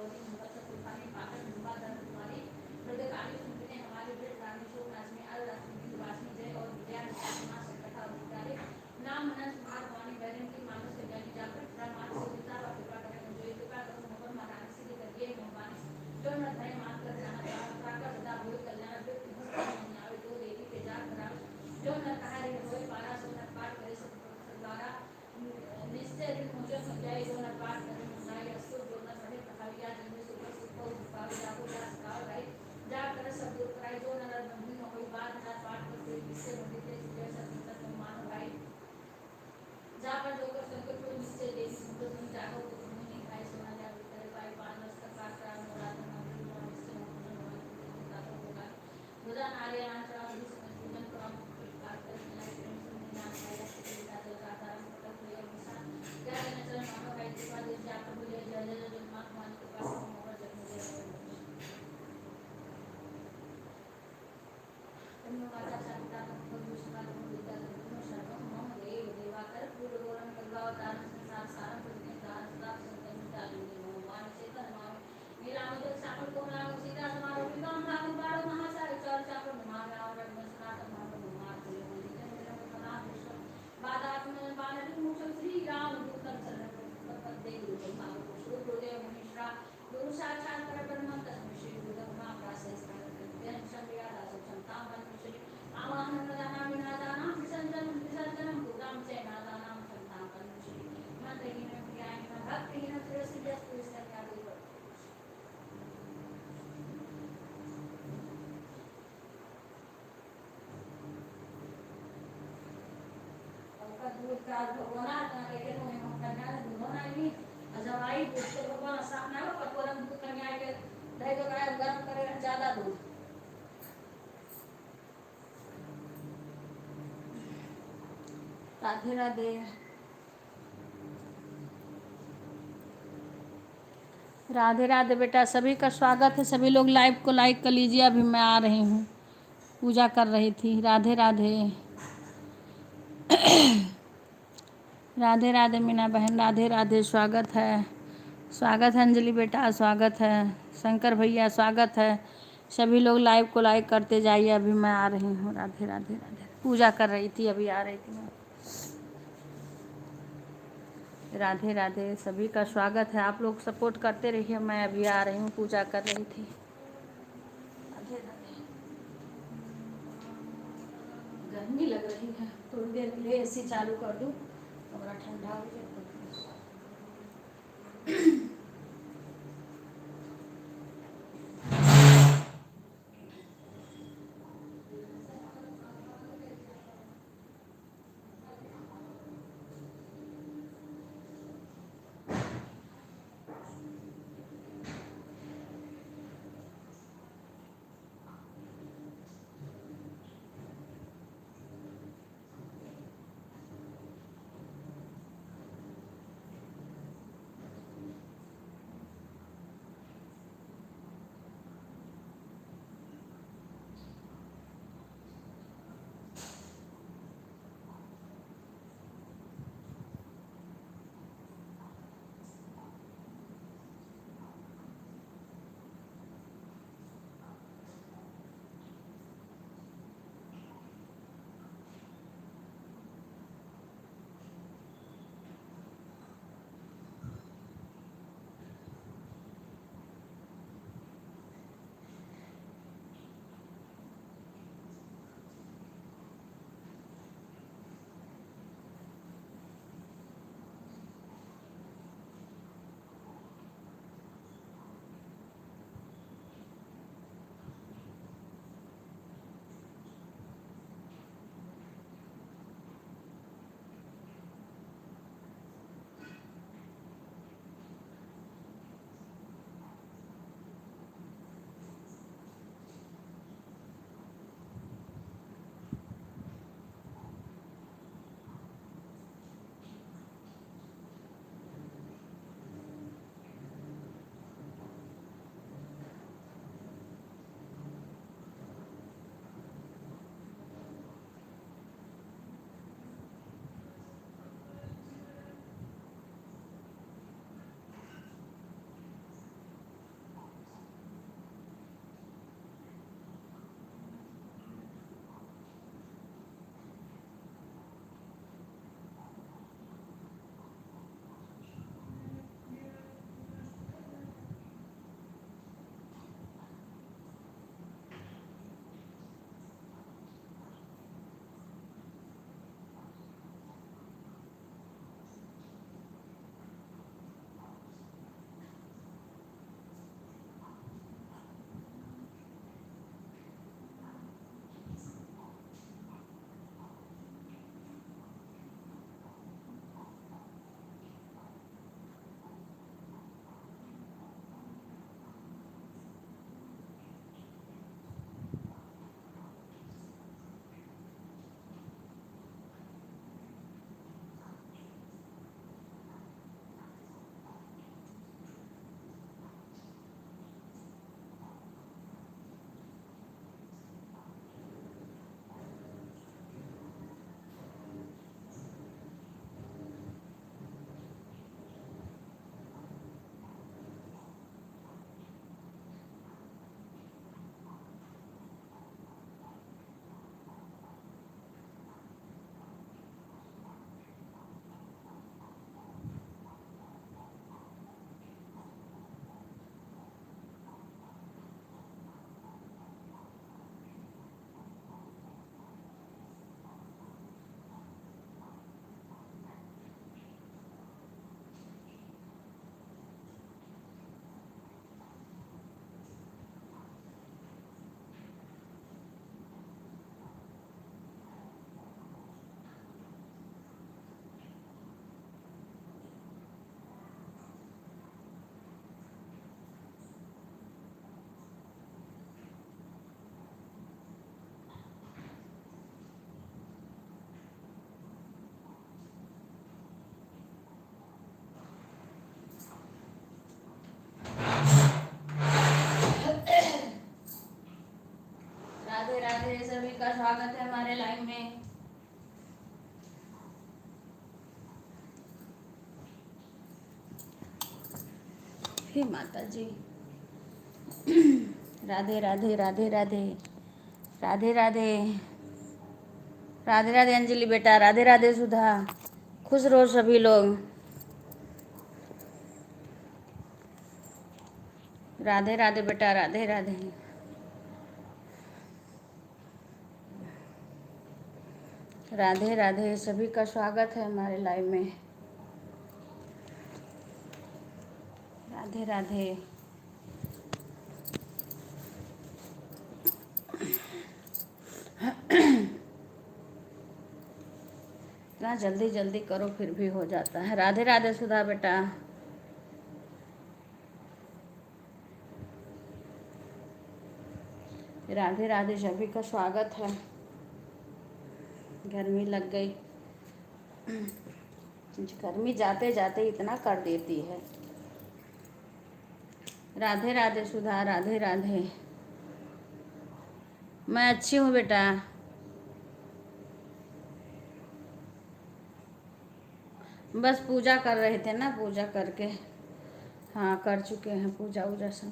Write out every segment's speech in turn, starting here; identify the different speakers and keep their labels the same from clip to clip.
Speaker 1: भगवती मंगल चतुर्थानी पाटन दुर्गा धर्म कुमारी मृदकाली सुंदरी हमारी वृद्ध रानी शोक नाचनी अल राशि वासनी जय और विजया निष्ठा संकटा अवतारे नाम अनंत कुमार वाणी बैरन की मानस से ज्ञानी जाकर ब्रह्मांड से विचार और कृपा करें मुझे कृपा करो मोहन महारानी सिद्धि करिए भगवान जो न भय मान कर जाना प्राकर सदा भूल कल्याण वृत्ति आवे तो देवी के जा करावे जो न कहा रे होय पारा सो न पाठ करे सब द्वारा निश्चय ऋण मुझे समझाए जो न पाठ करे मुनाई असुर जो न पढ़े पठाविया जन्म सुपर सुपर पावे जाको जा सकाव भाई जा कर सब दूर कराई जो न बंधु न कोई बात ना पाठ करते जिससे मंदिर के जय सब सम्मान भाई जा पर जो कर संकट को निश्चय देवी सुंदर सुन जागो तो तुम्हें नहीं खाए सोना जा करे पाई पान रस का पाठ करा मोरा तो मंदिर में निश्चय होगा होगा बुधा नारी आंचरा विधि से पूजन करा पाठ कर मिलाई प्रेम से नाम खाया से पिता तो जाता राम पटक हुए निशान क्या न चरण मानो भाई कृपा देव जा पर बोले जय जय जय मां मान के पास मोहर जग मुझे माता शांता भगवती विद्या धर्म शरणम मम देव देवाकर पूर्ण गोरम गंगावतार संसार सारम प्रति दान सदा संतन चालू भगवान चेतन माम मेरा मुझे सामल को नाम सीता समारोह विकाम भाग बाड़ो महासार चर चापर महान राम रघुवंश सनातन महान महान बोले बोले जन मेरा प्रणाम विश्व बादात में बानर मुख श्री राम दूतम शरण पद दे गुरु मारो श्री गुरुदेव मुनीश्वरा गुरु साक्षात परब्रह्म तस्मै श्री गुरुदेव नाम प्रासेस करते संध्या दास क्षमता मन श्री आवाहन प्रदाना विनादाना विसर्जन विसर्जनम भूताम से नादानाम क्षमता मन श्री मंत्रहीन क्रियाहीन भक्तिहीन श्रेष्ठ जस्तु इसका दूर का दूर का भगवान के तो हम कन्या दूधना नहीं अजवाई दूध के भगवान सामने हो पटवरम दूध कन्या के दही तो गाय गर्म करे ज्यादा दूध राधे राधे राधे राधे बेटा सभी का स्वागत है सभी लोग लाइव को लाइक कर लीजिए अभी मैं आ रही हूँ पूजा कर रही थी राधे राधे राधे राधे मीना बहन राधे राधे स्वागत है अंजलि बेटा स्वागत है शंकर भैया स्वागत है सभी लोग लाइव को लाइक करते जाइए अभी मैं आ रही हूँ राधे राधे राधे पूजा कर रही थी अभी आ रही थी मैं राधे राधे सभी का स्वागत है आप लोग सपोर्ट करते रहिए मैं अभी आ रही हूँ पूजा कर रही थी राधे राधे गर्मी लग रही है थोड़ी देर के लिए एसी चालू कर दूँ कमरा ठंडा हो जाए का स्वागत है हमारे लाइव में। हे माता जी। राधे राधे राधे राधे राधे राधे राधे राधे अंजलि बेटा, राधे राधे सुधा, खुश रहो सभी लोग। राधे राधे बेटा, राधे राधे राधे राधे, सभी का स्वागत है हमारे लाइव में। राधे राधे। इतना जल्दी जल्दी करो फिर भी हो जाता है। राधे राधे सुधा बेटा। राधे राधे, सभी का स्वागत है। गर्मी लग गई, गर्मी जाते जाते इतना कर देती है। राधे राधे सुधा, राधे राधे। मैं अच्छी हूँ बेटा। बस पूजा कर रहे थे ना, पूजा करके हाँ कर चुके हैं पूजा वूजा सब।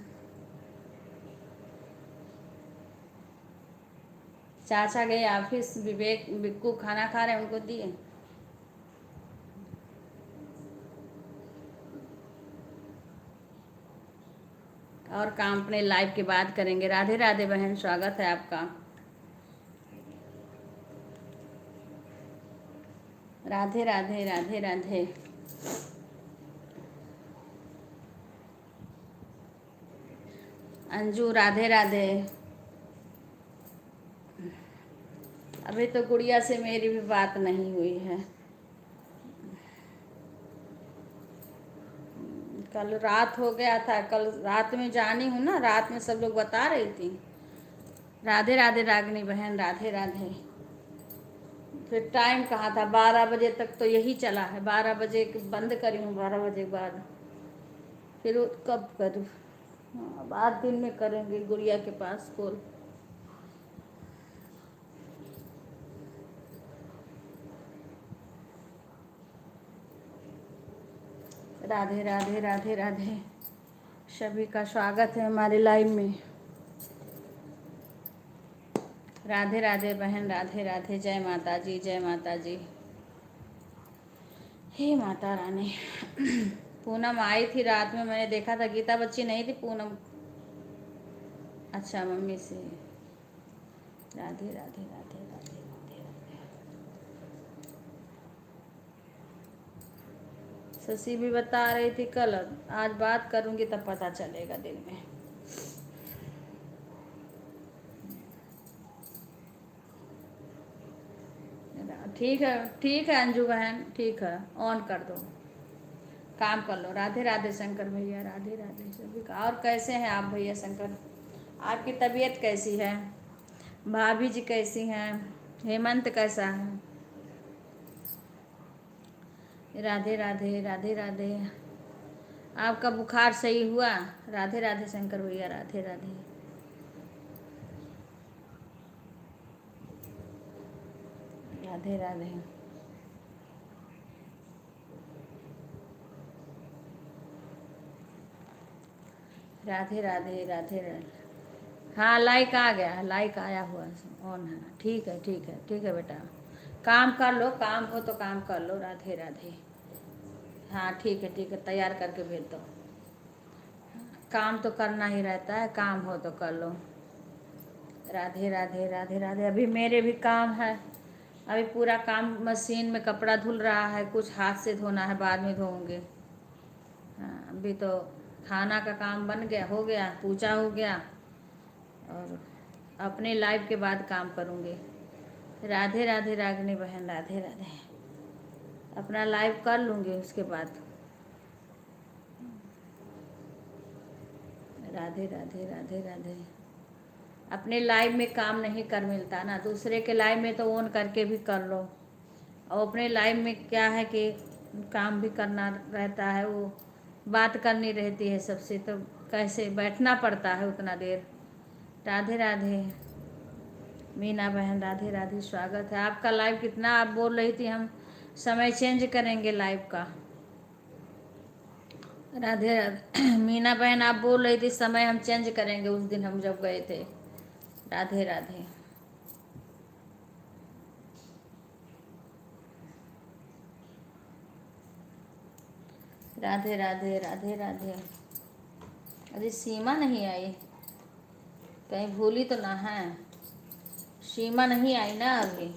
Speaker 1: चाचा गए ऑफिस, विवेक बिक्कू खाना खा रहे हैं, उनको दिए। और काम अपने लाइव के बाद करेंगे। राधे राधे बहन, स्वागत है आपका। राधे राधे राधे राधे। अंजू राधे राधे। अभी तो गुड़िया से मेरी भी बात नहीं हुई है। कल रात हो गया था, कल रात में जानी हूँ ना, रात में सब लोग बता रही थी। राधे राधे रागनी बहन, राधे राधे। फिर टाइम कहाँ था, 12 बजे तक तो यही चला है। 12 बजे बंद करी हूँ, 12 बजे के बाद फिर कब करूँ। हाँ, बाद दिन में करेंगे गुड़िया के पास कॉल। राधे राधे राधे राधे, सभी का स्वागत है हमारे लाइव में। राधे राधे बहन, राधे राधे। जय माता जी, जय माता जी। हे माता रानी। पूनम आई थी रात में, मैंने देखा था। गीता बच्ची नहीं थी, पूनम। अच्छा, मम्मी से। राधे राधे राधे राधे राधे राधे। शशि भी बता रही थी कल, आज बात करूंगी तब पता चलेगा दिन में। ठीक है अंजू बहन, ठीक है, ऑन कर दो, काम कर लो। राधे राधे शंकर भैया, राधे राधे सभी का। और कैसे हैं आप भैया शंकर? आपकी तबीयत कैसी है? भाभी जी कैसी हैं? हेमंत कैसा है? राधे राधे राधे राधे। आपका बुखार सही हुआ? राधे राधे शंकर भैया, राधे राधे। राधे राधे। राधे राधे राधे राधे। हाँ, लाइक आ गया, लाइक आया हुआ ऑन है। ठीक है ठीक है ठीक है बेटा, काम कर लो, काम हो तो काम कर लो। राधे राधे। हाँ ठीक है, तैयार करके भेज दो। काम तो करना ही रहता है, काम हो तो कर लो। राधे राधे राधे राधे। अभी मेरे भी काम है, अभी पूरा काम मशीन में कपड़ा धुल रहा है, कुछ हाथ से धोना है, बाद में धोऊंगे। हाँ, अभी तो खाना का काम बन गया, हो गया, पूजा हो गया, और अपने लाइव के बाद काम करूँगी। राधे राधे रागनी बहन, राधे राधे। अपना लाइव कर लूँगी उसके बाद। राधे राधे राधे राधे। अपने लाइव में काम नहीं कर मिलता ना, दूसरे के लाइव में तो ऑन करके भी कर लो, और अपने लाइव में क्या है कि काम भी करना रहता है, वो बात करनी रहती है सबसे, तो कैसे बैठना पड़ता है उतना देर। राधे राधे। मीना बहन राधे राधे, स्वागत है आपका। लाइव कितना आप बोल रही थी हम समय चेंज करेंगे लाइव का। राधे राधे मीना बहन आप बोल रही थी समय हम चेंज करेंगे उस दिन हम जब गए थे। राधे राधे। राधे राधे राधे राधे। अरे सीमा नहीं आई, कहीं भूली तो ना है? सीमा नहीं आई ना अभी,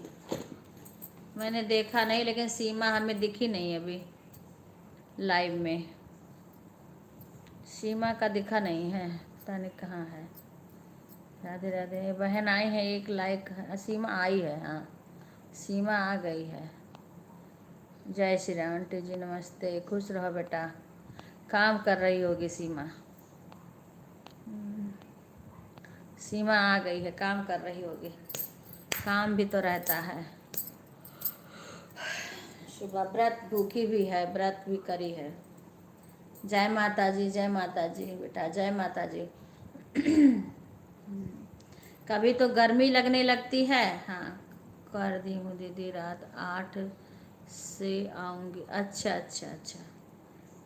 Speaker 1: मैंने देखा नहीं, लेकिन सीमा हमें दिखी नहीं अभी लाइव में। सीमा का दिखा नहीं है, पता नहीं कहाँ है। राधे राधे बहन आई है, एक लाइक। सीमा आई है, हाँ सीमा आ गई है। जय श्री राम आंटी जी, नमस्ते, खुश रहो बेटा। काम कर रही होगी सीमा। सीमा आ गई है, काम कर रही होगी, काम भी तो रहता है। सुबह व्रत भूखी भी है, व्रत भी करी है। जय माता जी, जय माता जी बेटा, जय माता जी। कभी तो गर्मी लगने लगती है। हाँ कर दी हूँ दीदी, रात 8 से आऊँगी। अच्छा अच्छा अच्छा।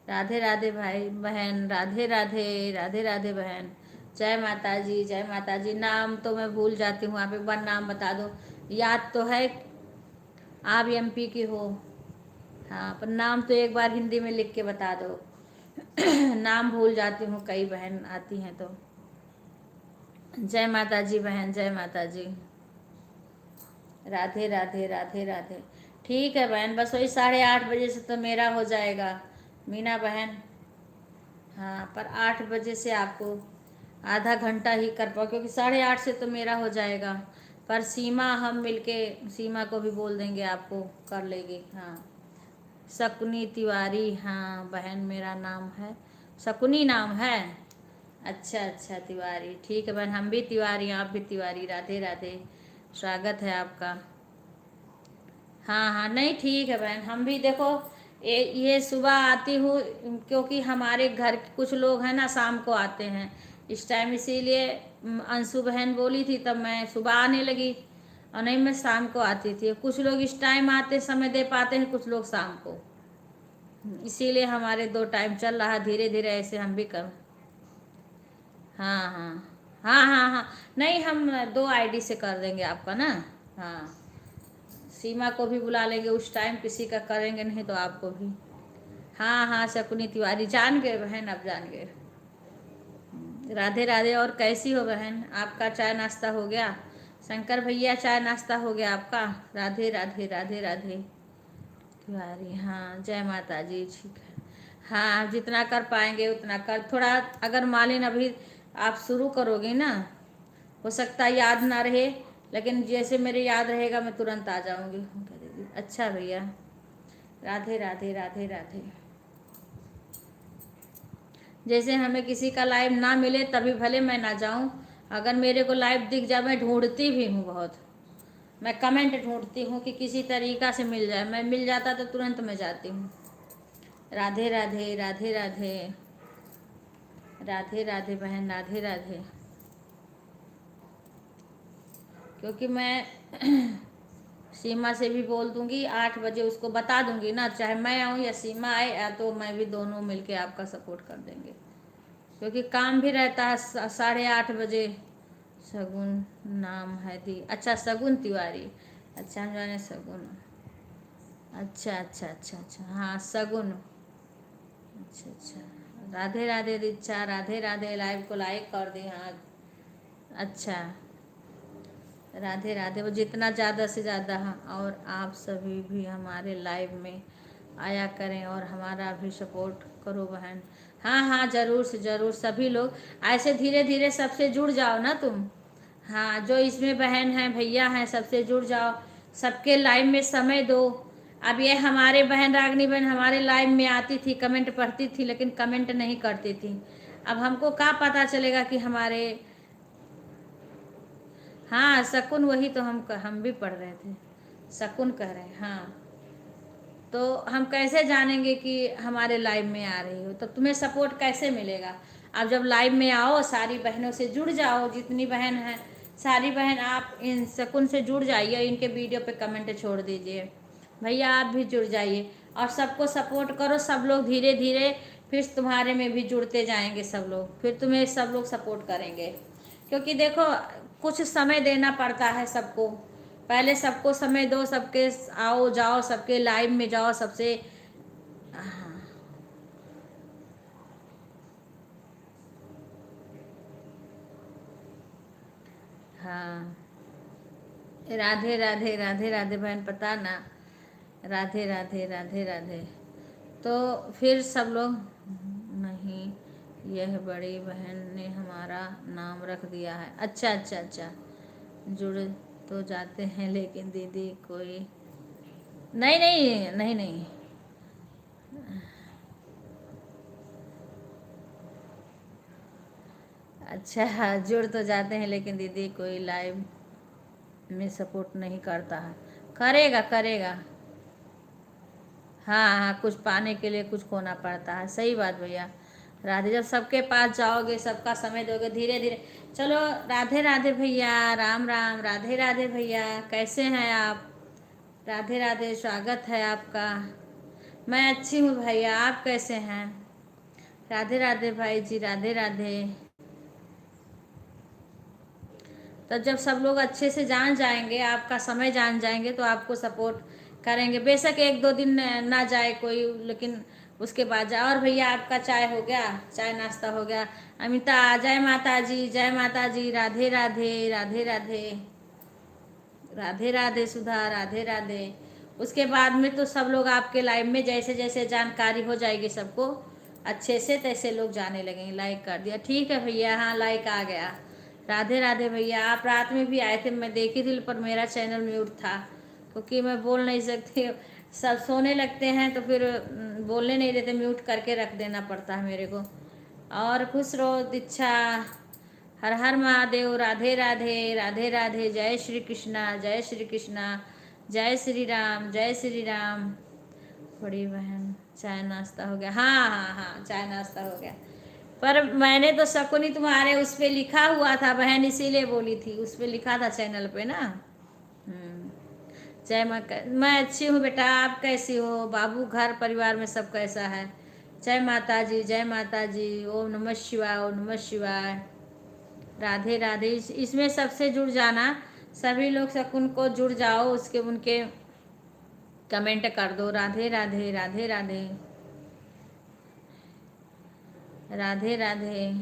Speaker 1: राधे राधे भाई बहन, राधे राधे राधे राधे बहन। जय माता जी, जय माता जी। नाम तो मैं भूल जाती हूँ, आप एक बार नाम बता दो। याद तो है आप एमपी की हो, हाँ, पर नाम तो एक बार हिंदी में लिख के बता दो। नाम भूल जाती हूँ, कई बहन आती हैं तो। जय माता जी बहन, जय माता जी। राधे राधे राधे राधे। ठीक है बहन, बस वही 8:30 बजे से तो मेरा हो जाएगा मीना बहन। हाँ पर 8 बजे से आपको आधा घंटा ही कर पाओ, क्योंकि 8:30 से तो मेरा हो जाएगा। पर सीमा हम मिलके सीमा को भी बोल देंगे, आपको कर लेगी। हाँ शकुनी तिवारी, हाँ बहन मेरा नाम है शकुनी, नाम है। अच्छा अच्छा तिवारी, ठीक है बहन, हम भी तिवारी, आप भी तिवारी। राधे राधे, स्वागत है आपका। हाँ हाँ नहीं ठीक है बहन, हम भी देखो ये सुबह आती हूँ, क्योंकि हमारे घर के कुछ लोग हैं ना शाम को आते हैं इस टाइम, इसीलिए अंशु बहन बोली थी तब मैं सुबह आने लगी, और नहीं मैं शाम को आती थी। कुछ लोग इस टाइम आते समय दे पाते हैं, कुछ लोग शाम को, इसीलिए हमारे 2 टाइम चल रहा, धीरे धीरे ऐसे हम भी कर। हाँ हाँ हाँ हाँ हाँ नहीं हम 2 आईडी से कर देंगे आपका ना। हाँ सीमा को भी बुला लेंगे उस टाइम, किसी का करेंगे नहीं तो आपको भी। हाँ हाँ शकुनी तिवारी, जान गए बहन, अब जान गए। राधे राधे, और कैसी हो बहन? आपका चाय नाश्ता हो गया? शंकर भैया चाय नाश्ता हो गया आपका? राधे राधे राधे राधे तिवारी, हाँ जय माता जी, ठीक है। हाँ जितना कर पाएंगे उतना कर, थोड़ा अगर मालिन अभी आप शुरू करोगे ना, हो सकता है याद ना रहे, लेकिन जैसे मेरे याद रहेगा मैं तुरंत आ जाऊंगी। अच्छा भैया, राधे राधे राधे राधे। जैसे हमें किसी का लाइव ना मिले तभी भले मैं ना जाऊं, अगर मेरे को लाइव दिख जाए, मैं ढूंढती भी हूँ बहुत, मैं कमेंट ढूंढती हूँ कि किसी तरीका से मिल जाए, मैं मिल जाता तो तुरंत मैं जाती हूँ। राधे राधे राधे राधे राधे राधे बहन, राधे राधे। क्योंकि मैं सीमा से भी बोल दूंगी 8 बजे, उसको बता दूंगी ना, चाहे मैं आऊँ या सीमा आए, या तो मैं भी, दोनों मिलके आपका सपोर्ट कर देंगे, क्योंकि काम भी रहता है। 8:30 बजे। सगुन नाम है दी, अच्छा सगुन तिवारी, अच्छा हम जाने सगुन, अच्छा अच्छा अच्छा अच्छा, हाँ सगुन, अच्छा अच्छा। राधे राधे दीक्षा, राधे राधे, लाइव को लाइक कर दी, हाँ अच्छा। राधे राधे, वो जितना ज़्यादा से ज़्यादा, हाँ, और आप सभी भी हमारे लाइव में आया करें और हमारा भी सपोर्ट करो बहन। हाँ हाँ जरूर से जरूर, सभी लोग ऐसे धीरे धीरे सबसे जुड़ जाओ ना तुम। हाँ जो इसमें बहन हैं भैया हैं, सबसे जुड़ जाओ, सबके लाइव में समय दो। अब ये हमारे बहन रागनी बहन हमारे लाइव में आती थी, कमेंट पढ़ती थी, लेकिन कमेंट नहीं करती थी। अब हमको क्या पता चलेगा कि हमारे, हाँ शकुन, वही तो हम भी पढ़ रहे थे, शकुन कह रहे हैं, हाँ तो हम कैसे जानेंगे कि हमारे लाइव में आ रही हो? तो तुम्हें सपोर्ट कैसे मिलेगा? अब जब लाइव में आओ, सारी बहनों से जुड़ जाओ, जितनी बहन हैं सारी बहन आप इन शकुन से जुड़ जाइए, इनके वीडियो पे कमेंट छोड़ दीजिए। भैया आप भी जुड़ जाइए और सबको सपोर्ट करो। सब लोग धीरे धीरे फिर तुम्हारे में भी जुड़ते जाएंगे सब लोग, फिर तुम्हें सब लोग सपोर्ट करेंगे। क्योंकि देखो कुछ समय देना पड़ता है सबको, पहले सबको समय दो, सबके आओ जाओ, सबके लाइव में जाओ, सबसे। हाँ, राधे राधे राधे राधे बहन, पता ना, राधे राधे राधे राधे। तो फिर सब लोग, नहीं यह बड़ी बहन ने हमारा नाम रख दिया है। अच्छा अच्छा अच्छा, जुड़ तो जाते हैं लेकिन दीदी कोई, नहीं नहीं नहीं नहीं। अच्छा हाँ, जुड़ तो जाते हैं लेकिन दीदी कोई लाइव में सपोर्ट नहीं करता है। करेगा करेगा। हाँ हाँ, कुछ पाने के लिए कुछ खोना पड़ता है, सही बात भैया। राधे, जब सबके पास जाओगे, सबका समय दोगे धीरे धीरे। चलो, राधे राधे भैया, राम राम, राधे राधे भैया, कैसे हैं आप? राधे राधे, स्वागत है आपका। मैं अच्छी हूँ भैया, आप कैसे हैं? राधे राधे भाई जी, राधे राधे। तो जब सब लोग अच्छे से जान जाएंगे, आपका समय जान जाएंगे, तो आपको सपोर्ट करेंगे। बेशक एक दो दिन ना जाए कोई, लेकिन उसके बाद जाए। और भैया आपका चाय हो गया? चाय नाश्ता हो गया? अमिता, जय माता जी, जय माता जी, राधे राधे राधे राधे। राधे राधे सुधा, राधे राधे। उसके बाद में तो सब लोग आपके लाइव में जैसे जैसे जानकारी हो जाएगी सबको अच्छे से, तैसे लोग जाने लगेंगे। लाइक कर दिया, ठीक है भैया, हाँ लाइक आ गया। राधे राधे भैया, आप रात में भी आए थे, मैं देखी थी, पर मेरा चैनल म्यूट था क्योंकि मैं बोल नहीं सकती। सब सोने लगते हैं तो फिर बोलने नहीं देते, म्यूट करके रख देना पड़ता है मेरे को। और खुश रहो दीक्षा, हर हर महादेव, राधे राधे राधे राधे, जय श्री कृष्णा, जय श्री कृष्णा, जय श्री राम, जय श्री राम। बड़ी बहन, चाय नाश्ता हो गया? हाँ हाँ हाँ, चाय नाश्ता हो गया। पर मैंने तो शकुनी तुम्हारे उस पे लिखा हुआ था बहन, इसीलिए बोली थी, उस पे लिखा था चैनल पे ना। हम्म। जय माँ मैं अच्छी हूँ बेटा, आप कैसी हो? बाबू, घर परिवार में सब कैसा है? जय माता जी, जय माता जी, ओम नमः शिवाय, ओम नमः शिवाय। राधे राधे। इसमें सबसे जुड़ जाना, सभी लोग शकुन को जुड़ जाओ, उसके उनके कमेंट कर दो। राधे राधे राधे राधे राधे राधे।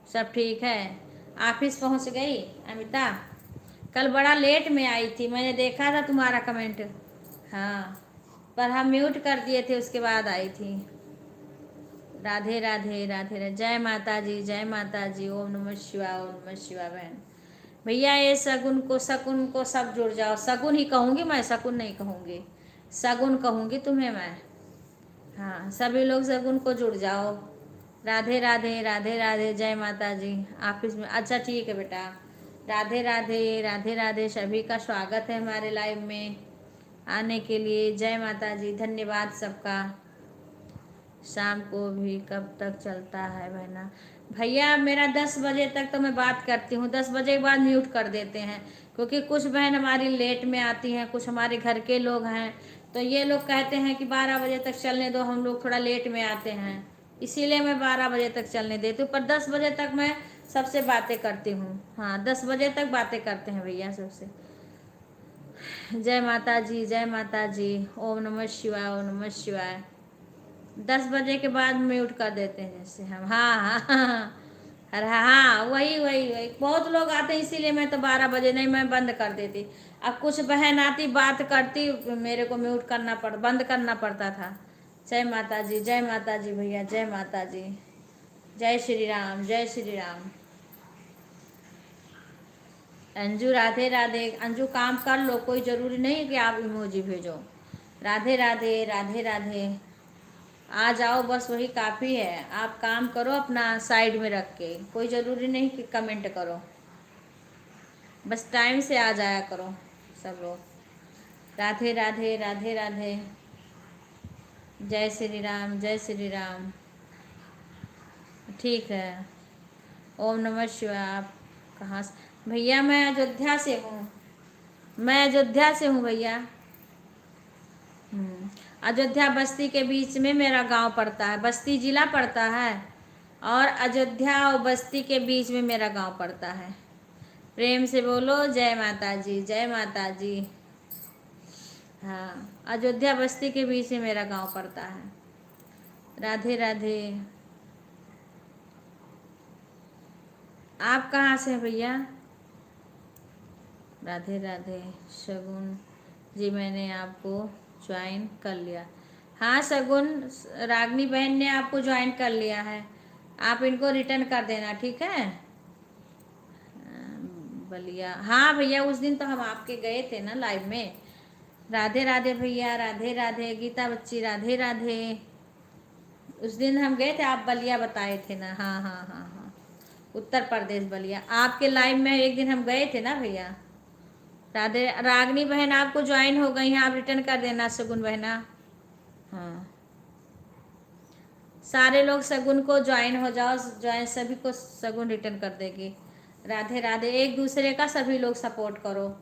Speaker 1: सब ठीक है? ऑफिस पहुंच गई अमिता? कल बड़ा लेट में आई थी, मैंने देखा था तुम्हारा कमेंट। हाँ, पर हम म्यूट कर दिए थे, उसके बाद आई थी। राधे राधे राधे राधे, जय माता जी, जय माता जी, ओम नमः शिवाय, ओम नमः शिवाय बहन। भैया ये शकुन को सब जुड़ जाओ। शकुन ही कहूँगी मैं, शकुन नहीं कहूँगी, शगुन कहूँगी तुम्हें मैं। हाँ, सभी लोग शगुन को जुड़ जाओ। राधे राधे राधे राधे, जय माता जी। ऑफिस में? अच्छा ठीक है बेटा। राधे राधे राधे राधे, सभी का स्वागत है हमारे लाइव में आने के लिए। जय माता जी, धन्यवाद सबका। शाम को भी कब तक चलता है बहना? भैया मेरा 10 बजे तक तो मैं बात करती हूँ, 10 बजे के बाद म्यूट कर देते हैं, क्योंकि कुछ बहन हमारी लेट में आती हैं, कुछ हमारे घर के लोग हैं, तो ये लोग कहते हैं कि 12 बजे तक चलने दो, हम लोग थोड़ा लेट में आते हैं, इसीलिए मैं 12 बजे तक चलने देती हूँ। पर 10 बजे तक मैं सबसे बातें करती हूँ। हाँ, 10 बजे तक बातें करते हैं भैया सबसे। जय माता जी, जय माता जी, ओम नमः शिवाय, ओम नमः शिवाय। 10 बजे के बाद म्यूट कर देते हैं जैसे हम। हाँ हाँ हाँ, अरे हाँ, वही वही वही, बहुत लोग आते हैं, इसीलिए मैं तो 12 बजे नहीं, मैं बंद कर देती। अब कुछ बहन आती, बात करती, मेरे को म्यूट करना बंद करना पड़ता था। जय माता जी, जय माता जी भैया, जय माता जी, जय श्री राम, जय श्री राम। अंजू, राधे राधे। अंजू काम कर लो, कोई ज़रूरी नहीं है कि आप इमोजी भेजो। राधे राधे राधे राधे, आ जाओ, बस वही काफ़ी है। आप काम करो अपना साइड में रख के, कोई ज़रूरी नहीं कि कमेंट करो, बस टाइम से आ जाया करो सब लोग। राधे राधे राधे राधे, जय श्री राम, जय श्री राम। ठीक है, ओम नमः शिवाय। आप कहाँ से? भैया मैं अयोध्या से हूँ। मैं अयोध्या से हूँ भैया। अयोध्या बस्ती के बीच में मेरा गांव पड़ता है। बस्ती जिला पड़ता है और अयोध्या और बस्ती के बीच में मेरा गांव पड़ता है। प्रेम से बोलो जय माता जी, जय माता जी। हाँ, अयोध्या बस्ती के बीच में मेरा गांव पड़ता है। राधे राधे। आप कहाँ से हैं भैया? राधे राधे। शगुन जी मैंने आपको ज्वाइन कर लिया। हाँ शगुन, रागनी बहन ने आपको ज्वाइन कर लिया है। आप इनको रिटर्न कर देना, ठीक है? बलिया, हाँ भैया उस दिन तो हम आपके गए थे ना लाइव में। राधे राधे भैया, राधे राधे। गीता बच्ची राधे राधे। उस दिन हम गए थे, आप बलिया बताए थे ना। हाँ हाँ हाँ हाँ, उत्तर प्रदेश बलिया। आपके लाइव में एक दिन हम गए थे ना भैया। राधे। रागनी बहन आपको ज्वाइन हो गई हैं, आप रिटर्न कर देना शगुन बहना। हाँ, सारे लोग शगुन को ज्वाइन हो जाओ, ज्वाइन सभी को शगुन रिटर्न कर देगी। राधे राधे। एक दूसरे का सभी लोग सपोर्ट करो।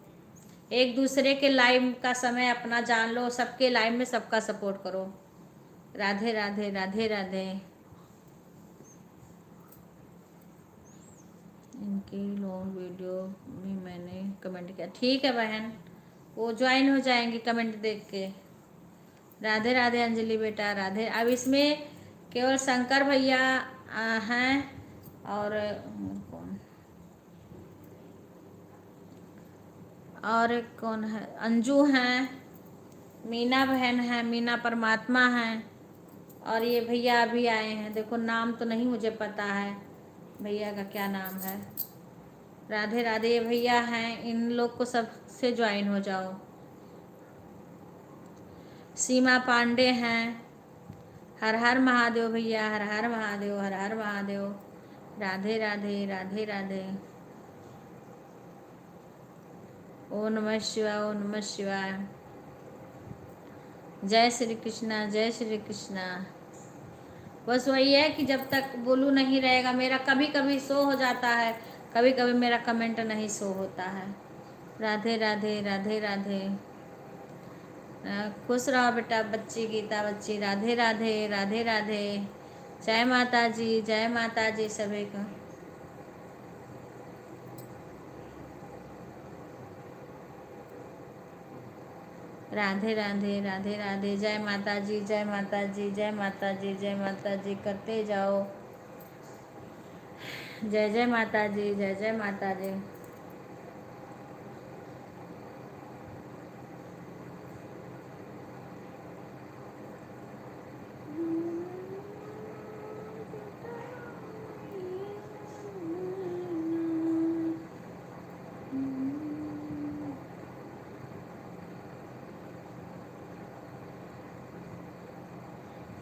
Speaker 1: एक दूसरे के लाइव का समय अपना जान लो, सबके लाइव में सबका सपोर्ट करो। राधे राधे, राधे राधे। इनकी लॉन्ग वीडियो भी मैंने कमेंट किया। ठीक है बहन, वो ज्वाइन हो जाएंगी कमेंट देख के। राधे राधे अंजलि बेटा, राधे। अब इसमें केवल शंकर भैया हैं और कौन, और एक कौन है, अंजू हैं, मीना बहन है, मीना परमात्मा हैं, और ये भैया अभी आए हैं। देखो नाम तो नहीं मुझे पता है भैया का क्या नाम है। राधे राधे। ये भैया हैं, इन लोग को सबसे ज्वाइन हो जाओ। सीमा पांडे हैं। हर हर महादेव भैया, हर हर महादेव, हर हर महादेव। राधे राधे, राधे राधे। ओम नमः शिवाय, ओम नमः शिवाय। जय श्री कृष्णा, जय श्री कृष्णा। बस वही है कि जब तक बोलू नहीं रहेगा, मेरा कभी कभी शो हो जाता है, कभी कभी मेरा कमेंट नहीं शो होता है। राधे राधे, राधे राधे। खुश रहो बेटा बच्ची, गीता बच्ची। राधे राधे, राधे राधे। जय माता जी, जय माता जी सभी को। राधे राधे, राधे राधे। जय माता जी, जय माता जी, जय माता जी, जय माता जी करते जाओ। जय जय माता जी, जय जय माता जी।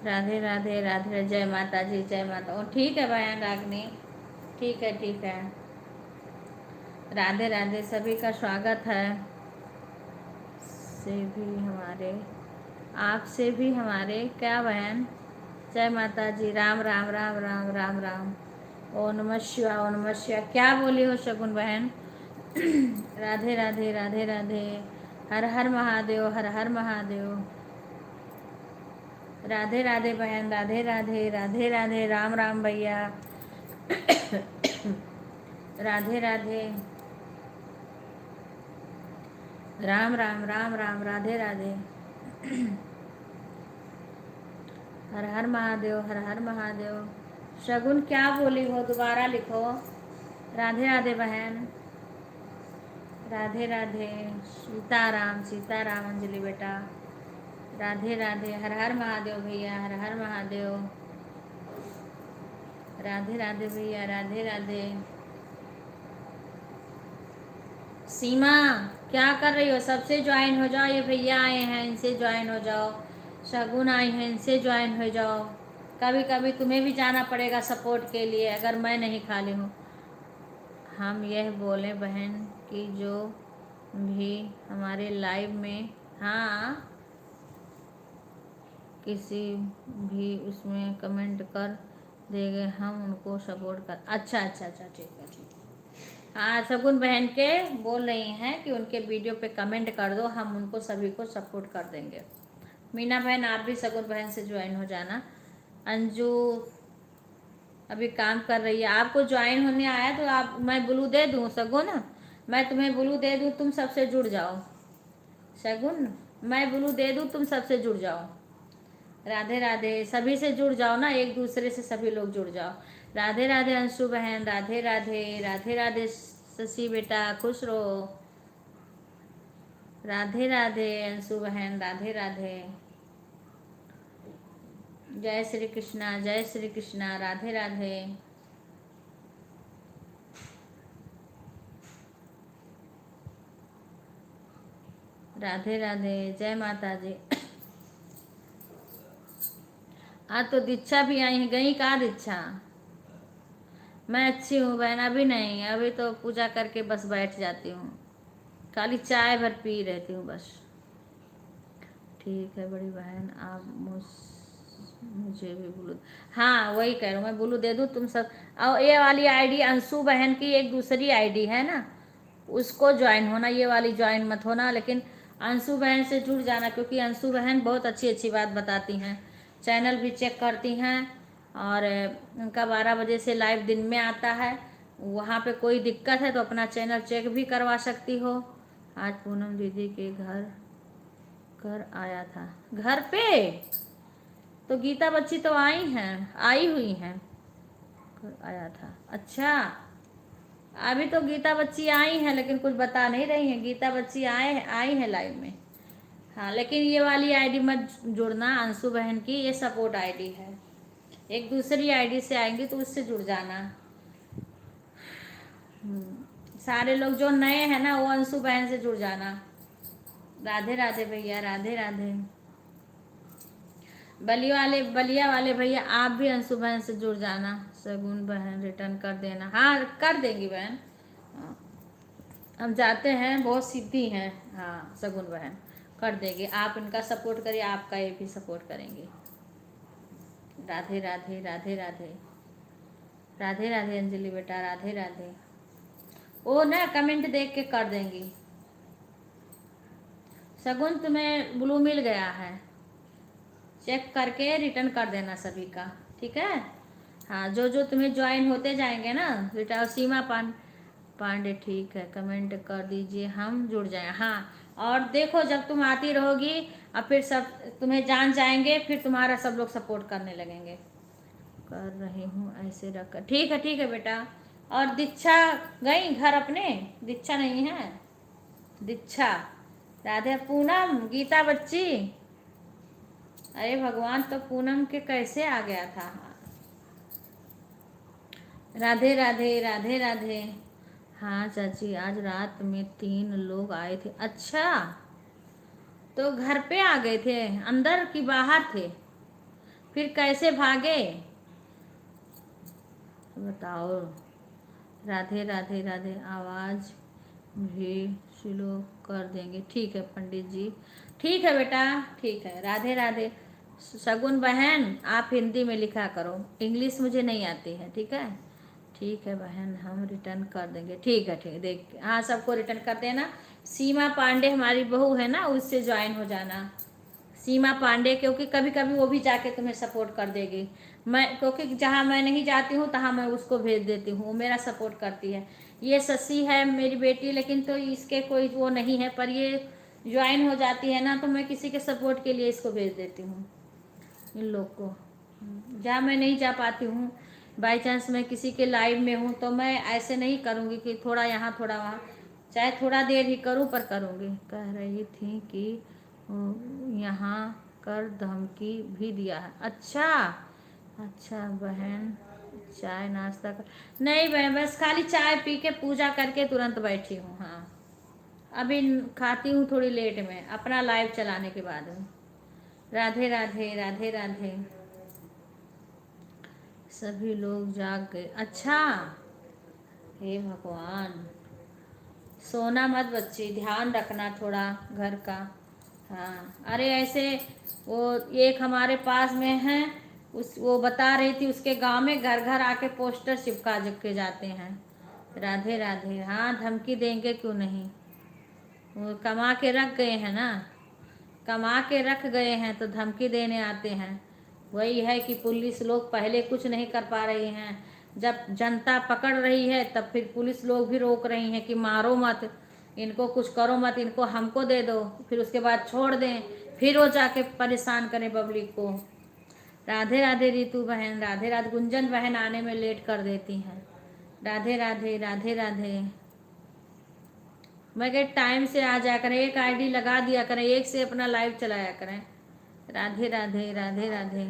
Speaker 1: राधे राधे, राधे। जय माता जी, जय माता। ओ ठीक है बहन रागनी, ठीक है ठीक है। राधे राधे, सभी का स्वागत है। से भी हमारे, आपसे भी हमारे क्या बहन। जय माता जी। राम राम, राम राम, राम राम। ओ नमः शिवाय, ओ नमः शिवाय। क्या बोली हो शगुन बहन? राधे राधे, राधे राधे। हर हर महादेव, हर हर महादेव। राधे राधे बहन, राधे राधे, राधे राधे। राम राम भैया। राधे राधे। राम राम, राम राम, राधे राधे। हर हर महादेव, हर हर महादेव। शगुन क्या बोली हो, दोबारा लिखो। राधे राधे बहन, राधे राधे। सीताराम, सीताराम अंजलि बेटा। राधे राधे। हर हर महादेव भैया, हर हर महादेव। राधे राधे भैया, राधे राधे। सीमा क्या कर रही हो? सबसे ज्वाइन हो जाओ। ये भैया आए हैं, इनसे ज्वाइन हो जाओ। शगुन आई हैं, इनसे ज्वाइन हो जाओ। कभी कभी तुम्हें भी जाना पड़ेगा सपोर्ट के लिए, अगर मैं नहीं खाली हूँ। हम यह बोले बहन कि जो भी हमारे लाइव में, हाँ, किसी भी उसमें कमेंट कर देंगे, हम उनको सपोर्ट कर। अच्छा अच्छा अच्छा, ठीक है ठीक है। हाँ, शगुन बहन के बोल रही हैं कि उनके वीडियो पे कमेंट कर दो, हम उनको सभी को सपोर्ट कर देंगे। मीना बहन आप भी शगुन बहन से ज्वाइन हो जाना। अंजू अभी काम कर रही है, आपको ज्वाइन होने आया तो आप, मैं ब्लू दे दूँ शगुन, मैं तुम्हें ब्लू दे दूँ, तुम सबसे जुड़ जाओ। शगुन मैं ब्लू दे दूँ, तुम सबसे जुड़ जाओ। राधे राधे, सभी से जुड़ जाओ ना, एक दूसरे से सभी लोग जुड़ जाओ। राधे राधे अंशु बहन, राधे राधे, राधे राधे शशि बेटा, खुश रहो। राधे राधे अंशु बहन, राधे राधे। जय श्री कृष्णा, जय श्री कृष्णा, राधे राधे। राधे राधे, जय माता जी। आज तो दीक्षा भी आई है, गई कहाँ दीक्षा? मैं अच्छी हूँ बहन, अभी नहीं, अभी तो पूजा करके बस बैठ जाती हूँ, खाली चाय भर पी रहती हूँ बस। ठीक है बड़ी बहन, आप मुझे भी बोलो। हाँ वही कह रहा हूँ, मैं बोलू दे दूँ तुम सब। और ये वाली आईडी अंशु बहन की एक दूसरी आईडी है ना, उसको ज्वाइन होना, ये वाली ज्वाइन मत होना, लेकिन अंशु बहन से जुड़ जाना, क्योंकि अंशु बहन बहुत अच्छी अच्छी बात बताती हैं, चैनल भी चेक करती हैं, और उनका 12 बजे से लाइव दिन में आता है। वहाँ पे कोई दिक्कत है तो अपना चैनल चेक भी करवा सकती हो। आज पूनम दीदी के घर आया था, घर पे तो गीता बच्ची तो आई हुई हैं, घर आया था। अच्छा, अभी तो गीता बच्ची आई हैं लेकिन कुछ बता नहीं रही हैं, गीता बच्ची आई हैं लाइव में। हाँ, लेकिन ये वाली आईडी मत जुड़ना अंशु बहन की, ये सपोर्ट आईडी है, एक दूसरी आईडी से आएंगी तो उससे जुड़ जाना। सारे लोग जो नए हैं ना वो अंशु बहन से जुड़ जाना। राधे राधे भैया, राधे राधे। बलिया वाले भैया आप भी अंशु बहन से जुड़ जाना। शगुन बहन रिटर्न कर देना, हाँ कर देंगी बहन। हाँ, हम जाते हैं, बहुत सीधी हैं। हाँ शगुन बहन कर देंगे, आप इनका सपोर्ट करिए, आपका ये भी सपोर्ट करेंगे। राधे राधे, राधे राधे, राधे राधे अंजलि बेटा, राधे राधे। वो ना कमेंट देख के कर देंगी। शगुन तुम्हें ब्लू मिल गया है, चेक करके रिटर्न कर देना सभी का, ठीक है। हाँ, जो जो तुम्हें ज्वाइन होते जाएंगे ना बेटा। सीमा पांडे ठीक है, कमेंट कर दीजिए हम जुड़ जाए। हाँ, और देखो जब तुम आती रहोगी और फिर सब तुम्हें जान जाएंगे, फिर तुम्हारा सब लोग सपोर्ट करने लगेंगे। कर रही हूँ ऐसे रख, ठीक है बेटा। और दीक्षा गई घर अपने? दीक्षा नहीं है, दीक्षा, राधे, पूनम, गीता बच्ची, अरे भगवान, तो पूनम के कैसे आ गया था। राधे राधे, राधे राधे। हाँ चाची, आज रात में 3 लोग आए थे। अच्छा, तो घर पे आ गए थे, अंदर की बाहर थे, फिर कैसे भागे बताओ। राधे राधे राधे, आवाज़ भी स्लो कर देंगे, ठीक है पंडित जी, ठीक है बेटा, ठीक है। राधे राधे। शगुन बहन आप हिंदी में लिखा करो, इंग्लिश मुझे नहीं आती है, ठीक है। ठीक है बहन, हम रिटर्न कर देंगे, ठीक है ठीक है, देख हाँ सबको रिटर्न कर देना। सीमा पांडे हमारी बहू है ना, उससे ज्वाइन हो जाना, सीमा पांडे, क्योंकि कभी कभी वो भी जाके तुम्हें सपोर्ट कर देगी। मैं क्योंकि जहाँ मैं नहीं जाती हूँ तहाँ मैं उसको भेज देती हूँ, वो मेरा सपोर्ट करती है। ये शशि है मेरी बेटी, लेकिन तो इसके कोई वो नहीं है, पर ये ज्वाइन हो जाती है ना, तो मैं किसी के सपोर्ट के लिए इसको भेज देती हूँ, इन लोग को। जहाँ मैं नहीं जा पाती हूँ, बाई चांस मैं किसी के लाइव में हूँ, तो मैं ऐसे नहीं करूँगी कि थोड़ा यहाँ थोड़ा वहाँ, चाहे थोड़ा देर ही करूँ पर करूँगी। कह रही थी कि यहाँ कर धमकी भी दिया है। अच्छा अच्छा बहन, चाय नाश्ता कर, नहीं बहन, बस खाली चाय पी के पूजा करके तुरंत बैठी हूँ। हाँ, अभी खाती हूँ थोड़ी लेट में, अपना लाइव चलाने के बाद में। राधे राधे, राधे राधे। सभी लोग जाग गए, अच्छा, हे भगवान। सोना मत बच्ची, ध्यान रखना थोड़ा घर का। हाँ, अरे ऐसे वो एक हमारे पास में है, वो बता रही थी उसके गांव में घर घर आके पोस्टर चिपका के जाते हैं। राधे राधे। हाँ, धमकी देंगे क्यों नहीं, वो कमा के रख गए हैं ना, कमा के रख गए हैं तो धमकी देने आते हैं। वही है कि पुलिस लोग पहले कुछ नहीं कर पा रही हैं, जब जनता पकड़ रही है तब फिर पुलिस लोग भी रोक रही हैं कि मारो मत इनको, कुछ करो मत इनको, हमको दे दो, फिर उसके बाद छोड़ दें, फिर वो जाके परेशान करें पब्लिक को। राधे राधे रितु बहन, राधे राधे। गुंजन बहन आने में लेट कर देती हैं। राधे राधे राधे राधे। मैं कह टाइम से आ जाया करें, एक आईडी लगा दिया करें, एक से अपना लाइव चलाया करें। राधे राधे राधे राधे।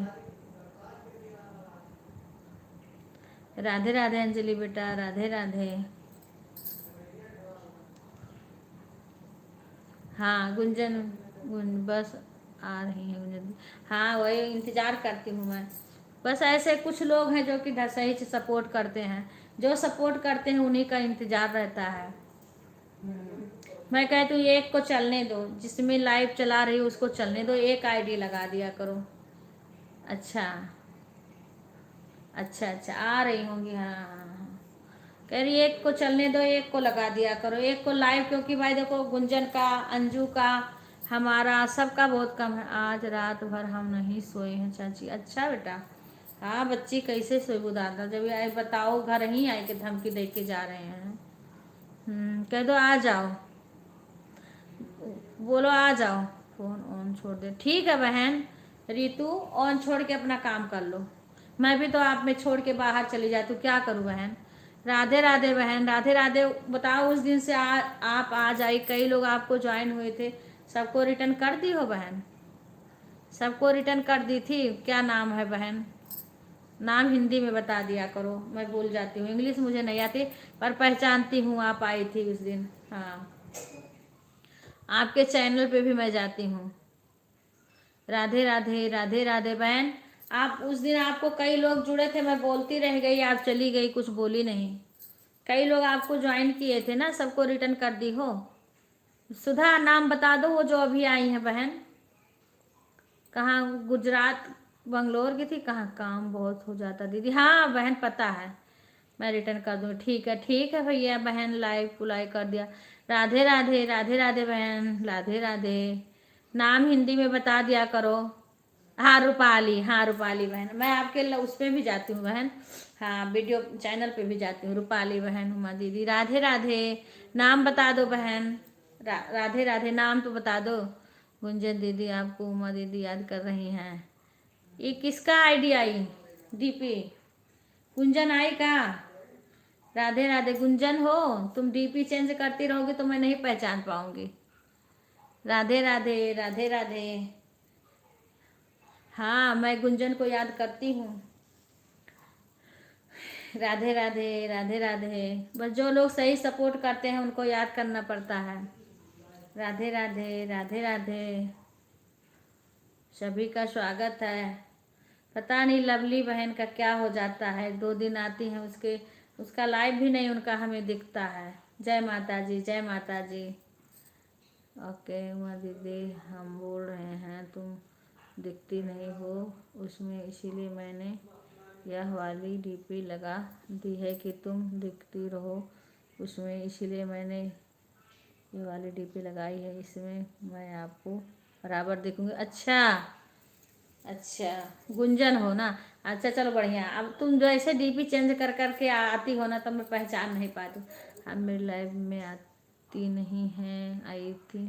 Speaker 1: राधे राधे अंजलि बेटा, राधे राधे। हाँ गुंजन, बस आ रही हैं गुंजन। हाँ वही इंतज़ार करती हूँ मैं। बस ऐसे कुछ लोग हैं जो कि सही से सपोर्ट करते हैं, जो सपोर्ट करते हैं उन्हीं का इंतज़ार रहता है। मैं कहती हूँ एक को चलने दो, जिसमें लाइव चला रही हो उसको चलने दो, एक आईडी लगा दिया करो। अच्छा अच्छा अच्छा, आ रही होंगी। हाँ हाँ हाँ। कह रही एक को चलने दो, एक को लगा दिया करो, एक को लाइव, क्योंकि भाई देखो गुंजन का, अंजू का, हमारा सबका बहुत कम है। आज रात भर हम नहीं सोए हैं चाची। अच्छा बेटा। हाँ बच्ची कैसे सोई दादा, जब ये बताओ घर ही आए के धमकी दे के जा रहे हैं। कह दो आ जाओ, बोलो आ जाओ। फोन ऑन छोड़ दे, ठीक है बहन रितु, ऑन छोड़ के अपना काम कर लो। मैं भी तो आप में छोड़ के बाहर चली जाती हूँ, क्या करूँ बहन। राधे राधे बहन, राधे राधे। बताओ उस दिन से आप आ जाई, कई लोग आपको ज्वाइन हुए थे, सबको रिटर्न कर दी हो बहन, सबको रिटर्न कर दी थी। क्या नाम है बहन, नाम हिंदी में बता दिया करो, मैं भूल जाती हूँ, इंग्लिश मुझे नहीं आती, पर पहचानती हूँ आप आई थी उस दिन। हाँ, आपके चैनल पे भी मैं जाती हूँ। राधे राधे राधे राधे बहन। आप उस दिन, आपको कई लोग जुड़े थे, मैं बोलती रह गई, आप चली गई, कुछ बोली नहीं। कई लोग आपको ज्वाइन किए थे ना, सबको रिटर्न कर दी हो। सुधा नाम बता दो, वो जो अभी आई है बहन, कहाँ, गुजरात बंगलोर की थी, कहाँ, काम बहुत हो जाता दीदी। हाँ बहन पता है, मैं रिटर्न कर दूँ, ठीक है भैया बहन, लाइव पुलाई कर दिया। राधे राधे राधे राधे बहन, राधे राधे। नाम हिंदी में बता दिया करो। हाँ रूपाली, हाँ रूपाली बहन, मैं आपके उस पर भी जाती हूँ बहन, हाँ वीडियो चैनल पे भी जाती हूँ। रूपाली बहन, उमा दीदी, राधे राधे। नाम बता दो बहन। राधे राधे, नाम तो बता दो। गुंजन दीदी आपको उमा दीदी याद कर रही हैं। ये किसका आईडी आई, डीपी, गुंजन आई का। राधे राधे। गुंजन हो तुम, डीपी चेंज करती रहोगी तो मैं नहीं पहचान पाऊंगी। राधे राधे राधे राधे। हाँ मैं गुंजन को याद करती हूँ। राधे राधे राधे राधे। बस जो लोग सही सपोर्ट करते हैं उनको याद करना पड़ता है। राधे राधे राधे राधे। सभी का स्वागत है। पता नहीं लवली बहन का क्या हो जाता है, 2 दिन आती हैं, उसका लाइव भी नहीं उनका हमें दिखता है। जय माता जी, जय माता जी। ओके उमा दीदी, हम बोल रहे हैं तुम दिखती नहीं हो उसमें, इसीलिए मैंने यह वाली डीपी लगा दी है कि तुम दिखती रहो उसमें, इसीलिए मैंने ये वाली डीपी लगाई है, इसमें मैं आपको बराबर दिखूंगी। अच्छा अच्छा, गुंजन हो ना। अच्छा चलो बढ़िया, अब तुम जैसे डीपी चेंज कर करके आती हो ना, तब मैं पहचान नहीं पाती हूँ। अब मेरी लाइव में आती नहीं है, आई थी,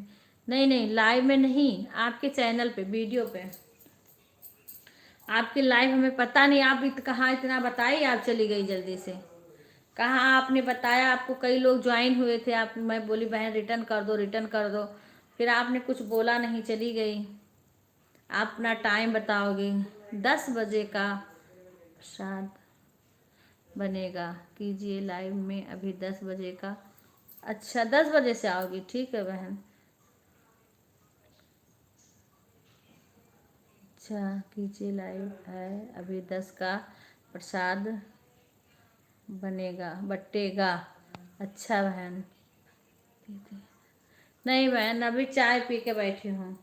Speaker 1: नहीं नहीं लाइव में नहीं, आपके चैनल पे वीडियो पे। आपकी लाइव हमें पता नहीं, आप कहाँ इतना बताई, आप चली गई जल्दी से। कहाँ आपने बताया, आपको कई लोग ज्वाइन हुए थे, आप, मैं बोली बहन रिटर्न कर दो, रिटर्न कर दो, फिर आपने कुछ बोला नहीं, चली गई। आप अपना टाइम बताओगे। 10 बजे का प्रसाद बनेगा, कीजिए लाइव में अभी 10 बजे का। अच्छा 10 बजे से आओगी, ठीक है बहन। अच्छा कीजिए लाइव है अभी 10 का प्रसाद बनेगा, बटेगा। अच्छा बहन, नहीं बहन अभी चाय पी के बैठी हूँ।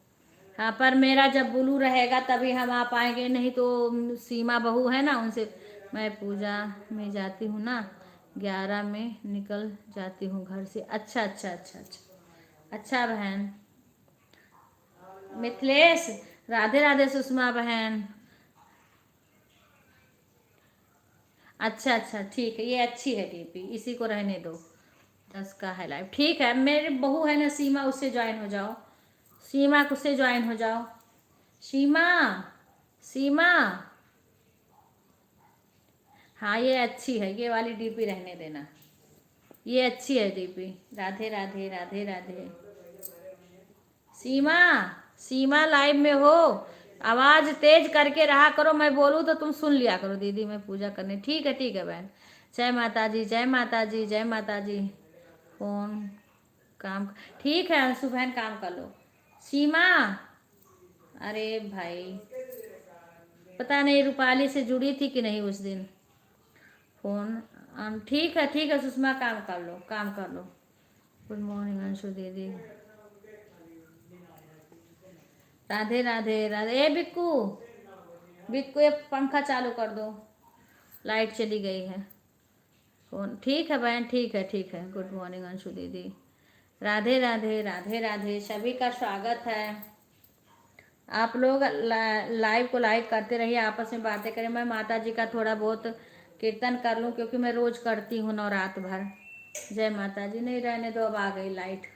Speaker 1: हाँ, पर मेरा जब बुलू रहेगा तभी हम आ पाएंगे, नहीं तो सीमा बहू है ना, उनसे मैं पूजा में जाती हूँ ना, 11 में निकल जाती हूँ घर से। अच्छा अच्छा अच्छा अच्छा अच्छा बहन मिथिलेश, राधे राधे सुषमा बहन। अच्छा अच्छा ठीक है, ये अच्छी है डीपी, इसी को रहने दो। 10 का है लाइव, ठीक है। मेरी बहू है ना सीमा, उससे ज्वाइन हो जाओ। सीमा उससे ज्वाइन हो जाओ। सीमा, सीमा। हाँ ये अच्छी है, ये वाली डीपी रहने देना, ये अच्छी है डीपी। राधे राधे राधे राधे। सीमा, सीमा लाइव में हो, आवाज तेज करके रहा करो, मैं बोलूँ तो तुम सुन लिया करो। दीदी मैं पूजा करने, ठीक है बहन। जय माता जी, जय माता जी, जय माता जी। फोन काम, ठीक है अंशु बहन, काम कर लो। सीमा, अरे भाई पता नहीं रूपाली से जुड़ी थी कि नहीं उस दिन फोन। ठीक है सुषमा, काम कर लो, काम कर लो। गुड मॉर्निंग अंशु दीदी। राधे राधे राधे। ए बिक्कू, बिक्कू ये पंखा चालू कर दो, लाइट चली गई है। फोन, ठीक है बहन, ठीक है। गुड मॉर्निंग अंशु दीदी। राधे राधे राधे राधे, सभी का स्वागत है। आप लोग लाइव को लाइक करते रहिए, आपस में बातें करें। मैं माता जी का थोड़ा बहुत कीर्तन कर लूं, क्योंकि मैं रोज करती हूँ नवरात भर। जय माता जी। नहीं रहने दो, अब आ गई लाइट।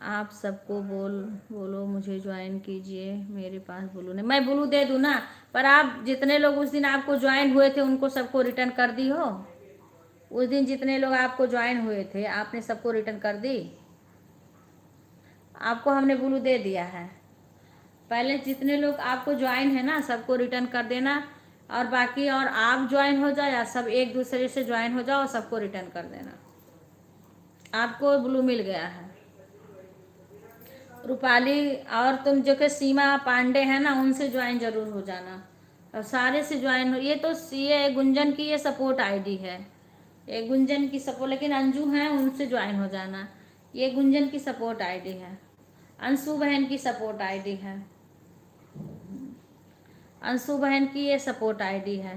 Speaker 1: आप सबको बोलो मुझे ज्वाइन कीजिए, मेरे पास ब्लू नहीं। मैं ब्लू दे दूँ ना, पर आप जितने लोग उस दिन आपको ज्वाइन हुए थे उनको सबको रिटर्न कर दी हो। उस दिन जितने लोग आपको ज्वाइन हुए थे आपने सबको रिटर्न कर दी। आपको हमने ब्लू दे दिया है। पहले जितने लोग आपको ज्वाइन है ना सबको रिटर्न कर देना, और बाकी और आप ज्वाइन हो जाओ या सब एक दूसरे से ज्वाइन हो जाओ और सबको रिटर्न कर देना। आपको ब्लू मिल गया है। रूपाली और तुम जो कि सीमा पांडे है ना, उनसे ज्वाइन जरूर हो जाना, और सारे से ज्वाइन हो। ये तो ये गुंजन की ये सपोर्ट आईडी है, ये गुंजन की सपोर्ट, लेकिन अंजू है उनसे ज्वाइन हो जाना। ये गुंजन की सपोर्ट आईडी है, अंशु बहन की सपोर्ट आईडी है, अंशु बहन की ये सपोर्ट आईडी है।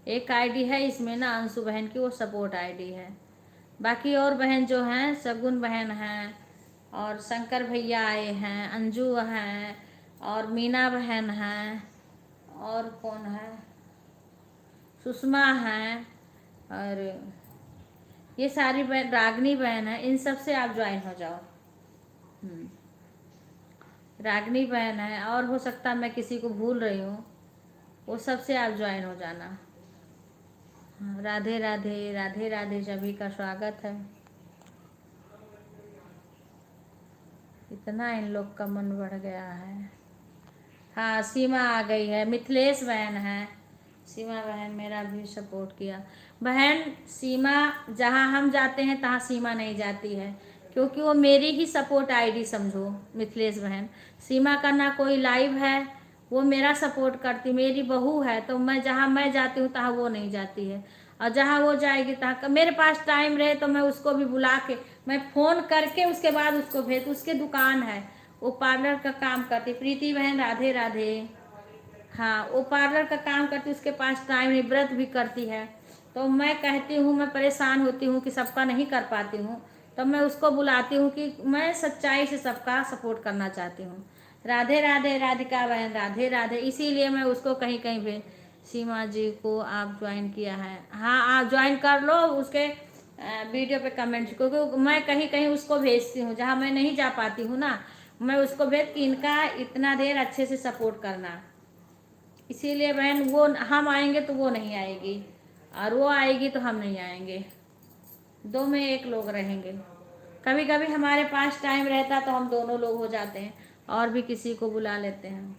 Speaker 1: एक आईडी है इसमें ना अंशु बहन की, वो सपोर्ट आईडी है। बाकी और बहन जो हैं, सगुन बहन हैं, और शंकर भैया आए हैं, अंजू हैं, और मीना बहन हैं, और कौन है, सुषमा हैं, और ये सारी बहन, रागनी बहन है, इन सब से आप ज्वाइन हो जाओ। रागनी बहन है, और हो सकता है मैं किसी को भूल रही हूँ, वो सब से आप ज्वाइन हो जाना। राधे राधे राधे राधे, सभी का स्वागत है। इतना इन लोग का मन बढ़ गया है। हाँ सीमा आ गई है, मिथिलेश बहन है। सीमा बहन मेरा भी सपोर्ट किया। बहन सीमा, जहाँ हम जाते हैं तहाँ सीमा नहीं जाती है, क्योंकि वो मेरी ही सपोर्ट आईडी समझो। मिथिलेश बहन, सीमा का ना कोई लाइव है, वो मेरा सपोर्ट करती, मेरी बहू है, तो मैं जहाँ मैं जाती हूँ तहाँ वो नहीं जाती है, और जहाँ वो जाएगी तहाँ मेरे पास टाइम रहे तो मैं उसको भी बुला के, मैं फ़ोन करके उसके बाद उसको भेज, उसके दुकान है, वो पार्लर का काम करती। प्रीति बहन राधे राधे। हाँ वो पार्लर का काम करती, उसके पास टाइम नहीं, व्रत भी करती है, तो मैं कहती हूँ, मैं परेशान होती हूँ कि सबका नहीं कर पाती हूँ, तो मैं उसको बुलाती हूँ कि मैं सच्चाई से सबका सपोर्ट करना चाहती हूँ। राधे राधे राधिका बहन राधे राधे, इसीलिए मैं उसको कहीं कहीं भेज। सीमा जी को आप ज्वाइन किया है, हाँ आप ज्वाइन कर लो उसके वीडियो पे कमेंट, क्योंकि मैं कहीं कहीं उसको भेजती हूँ जहाँ मैं नहीं जा पाती हूँ ना, मैं उसको भेज कि इनका इतना देर अच्छे से सपोर्ट करना। इसीलिए बहन वो हम आएंगे तो वो नहीं आएगी, और वो आएगी तो हम नहीं आएंगे, दो में एक लोग रहेंगे। कभी कभी हमारे पास टाइम रहता तो हम दोनों लोग हो जाते हैं, और भी किसी को बुला लेते हैं,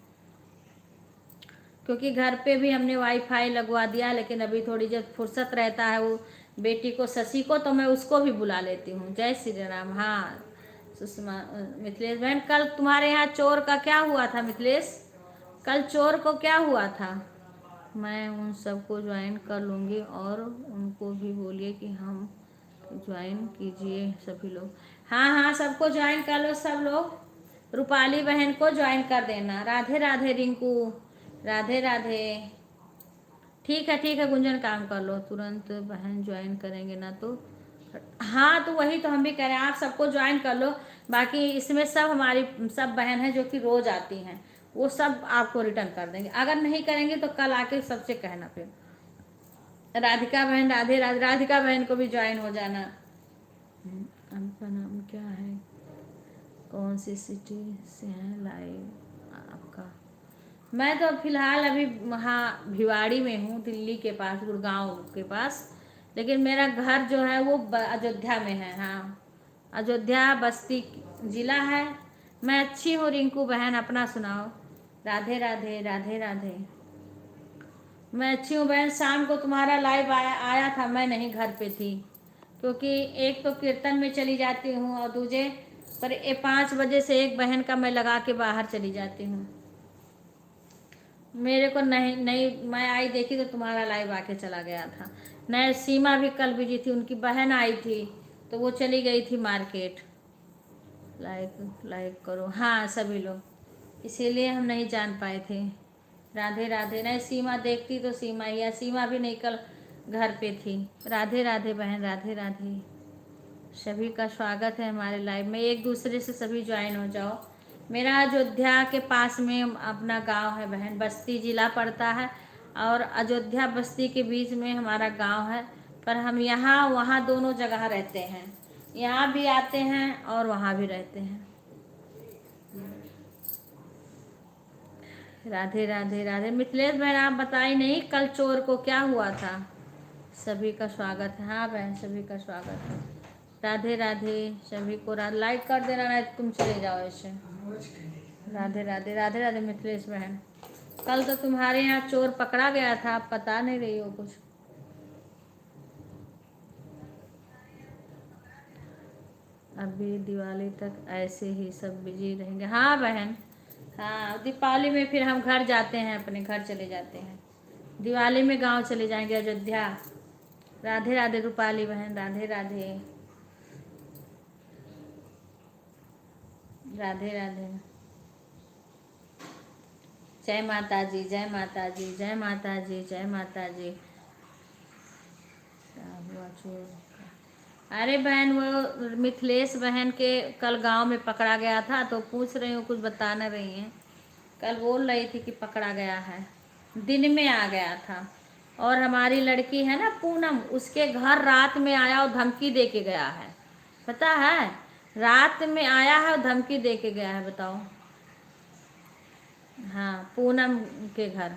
Speaker 1: क्योंकि घर पे भी हमने वाईफाई लगवा दिया, लेकिन अभी थोड़ी जब फुर्सत रहता है वो बेटी को, शशि को, तो मैं उसको भी बुला लेती हूँ। जय श्री राम। हाँ सुषमा, मिथिलेश बहन, कल तुम्हारे यहाँ चोर का क्या हुआ था मिथिलेश? कल चोर को क्या हुआ था? मैं उन सबको ज्वाइन कर लूँगी, और उनको भी बोलिए कि हम ज्वाइन कीजिए सभी लोग। हाँ हाँ सबको ज्वाइन कर लो सब लोग। रूपाली बहन को ज्वाइन कर देना। राधे राधे रिंकू, राधे राधे। ठीक है गुंजन, काम कर लो तुरंत, बहन ज्वाइन करेंगे ना तो। हाँ तो वही तो हम भी कह रहे हैं, आप सबको ज्वाइन कर लो। बाकी इसमें सब हमारी सब बहन हैं जो कि रोज आती हैं, वो सब आपको रिटर्न कर देंगे। अगर नहीं करेंगे तो कल आके सबसे कहना फिर। राधिका बहन राधे राधे, राधिका बहन को भी ज्वाइन हो जाना। आपका नाम क्या है, कौन सी सिटी से है लाइव आपका? मैं तो फिलहाल अभी वहाँ भिवाड़ी में हूँ, दिल्ली के पास, गुड़गांव के पास। लेकिन मेरा घर जो है वो अयोध्या में है। हाँ, अयोध्या बस्ती जिला है। मैं अच्छी हूँ रिंकू बहन, अपना सुनाओ। राधे राधे, राधे राधे। मैं अच्छी हूँ बहन। शाम को तुम्हारा लाइव आया था, मैं नहीं घर पे थी, क्योंकि एक तो कीर्तन में चली जाती हूँ और दूजे पर 5 बजे से एक बहन का मैं लगा के बाहर चली जाती हूँ। मेरे को नहीं नहीं, मैं आई देखी तो तुम्हारा लाइव आके चला गया था। नहीं, सीमा भी कल बिजी थी, उनकी बहन आई थी तो वो चली गई थी मार्केट। लाइक लाइक करो, हाँ सभी लोग, इसीलिए हम नहीं जान पाए थे। राधे राधे। नहीं, सीमा देखती तो सीमा ही, या सीमा भी नहीं कल घर पे थी। राधे राधे बहन, राधे राधे। सभी का स्वागत है हमारे लाइव में, एक दूसरे से सभी ज्वाइन हो जाओ। मेरा अयोध्या के पास में अपना गांव है बहन, बस्ती जिला पड़ता है और अयोध्या बस्ती के बीच में हमारा गांव है। पर हम यहाँ वहाँ दोनों जगह रहते हैं, यहाँ भी आते हैं और वहाँ भी रहते हैं। राधे राधे राधे। मिथिलेश बहन आप बताई नहीं कल चोर को क्या हुआ था? सभी का स्वागत है। हाँ बहन, सभी का स्वागत है। राधे राधे सभी को। लाइक कर देना, नहीं तुम चले जाओ ऐसे। राधे राधे, राधे राधे मिथिलेश बहन। कल तो तुम्हारे यहाँ चोर पकड़ा गया था, आप बता नहीं रही हो कुछ। अभी दिवाली तक ऐसे ही सब बिजी रहेंगे। हाँ बहन, हाँ दीपावली में फिर हम घर जाते हैं, अपने घर चले जाते हैं। दिवाली में गांव चले जाएंगे, अयोध्या। राधे राधे रूपाली बहन, राधे राधे, राधे राधे। जय माता जी, जय माता जी, जय माता जी, जय माता जी। क्या हुआ चोर का? अरे बहन वो मिथिलेश बहन के कल गांव में पकड़ा गया था, तो पूछ रही हूँ, कुछ बता नहीं रही हैं। कल बोल रही थी कि पकड़ा गया है, दिन में आ गया था। और हमारी लड़की है ना पूनम, उसके घर रात में आया और धमकी दे के गया है, पता है? रात में आया है और धमकी दे के गया है, बताओ। हाँ, पूनम के घर।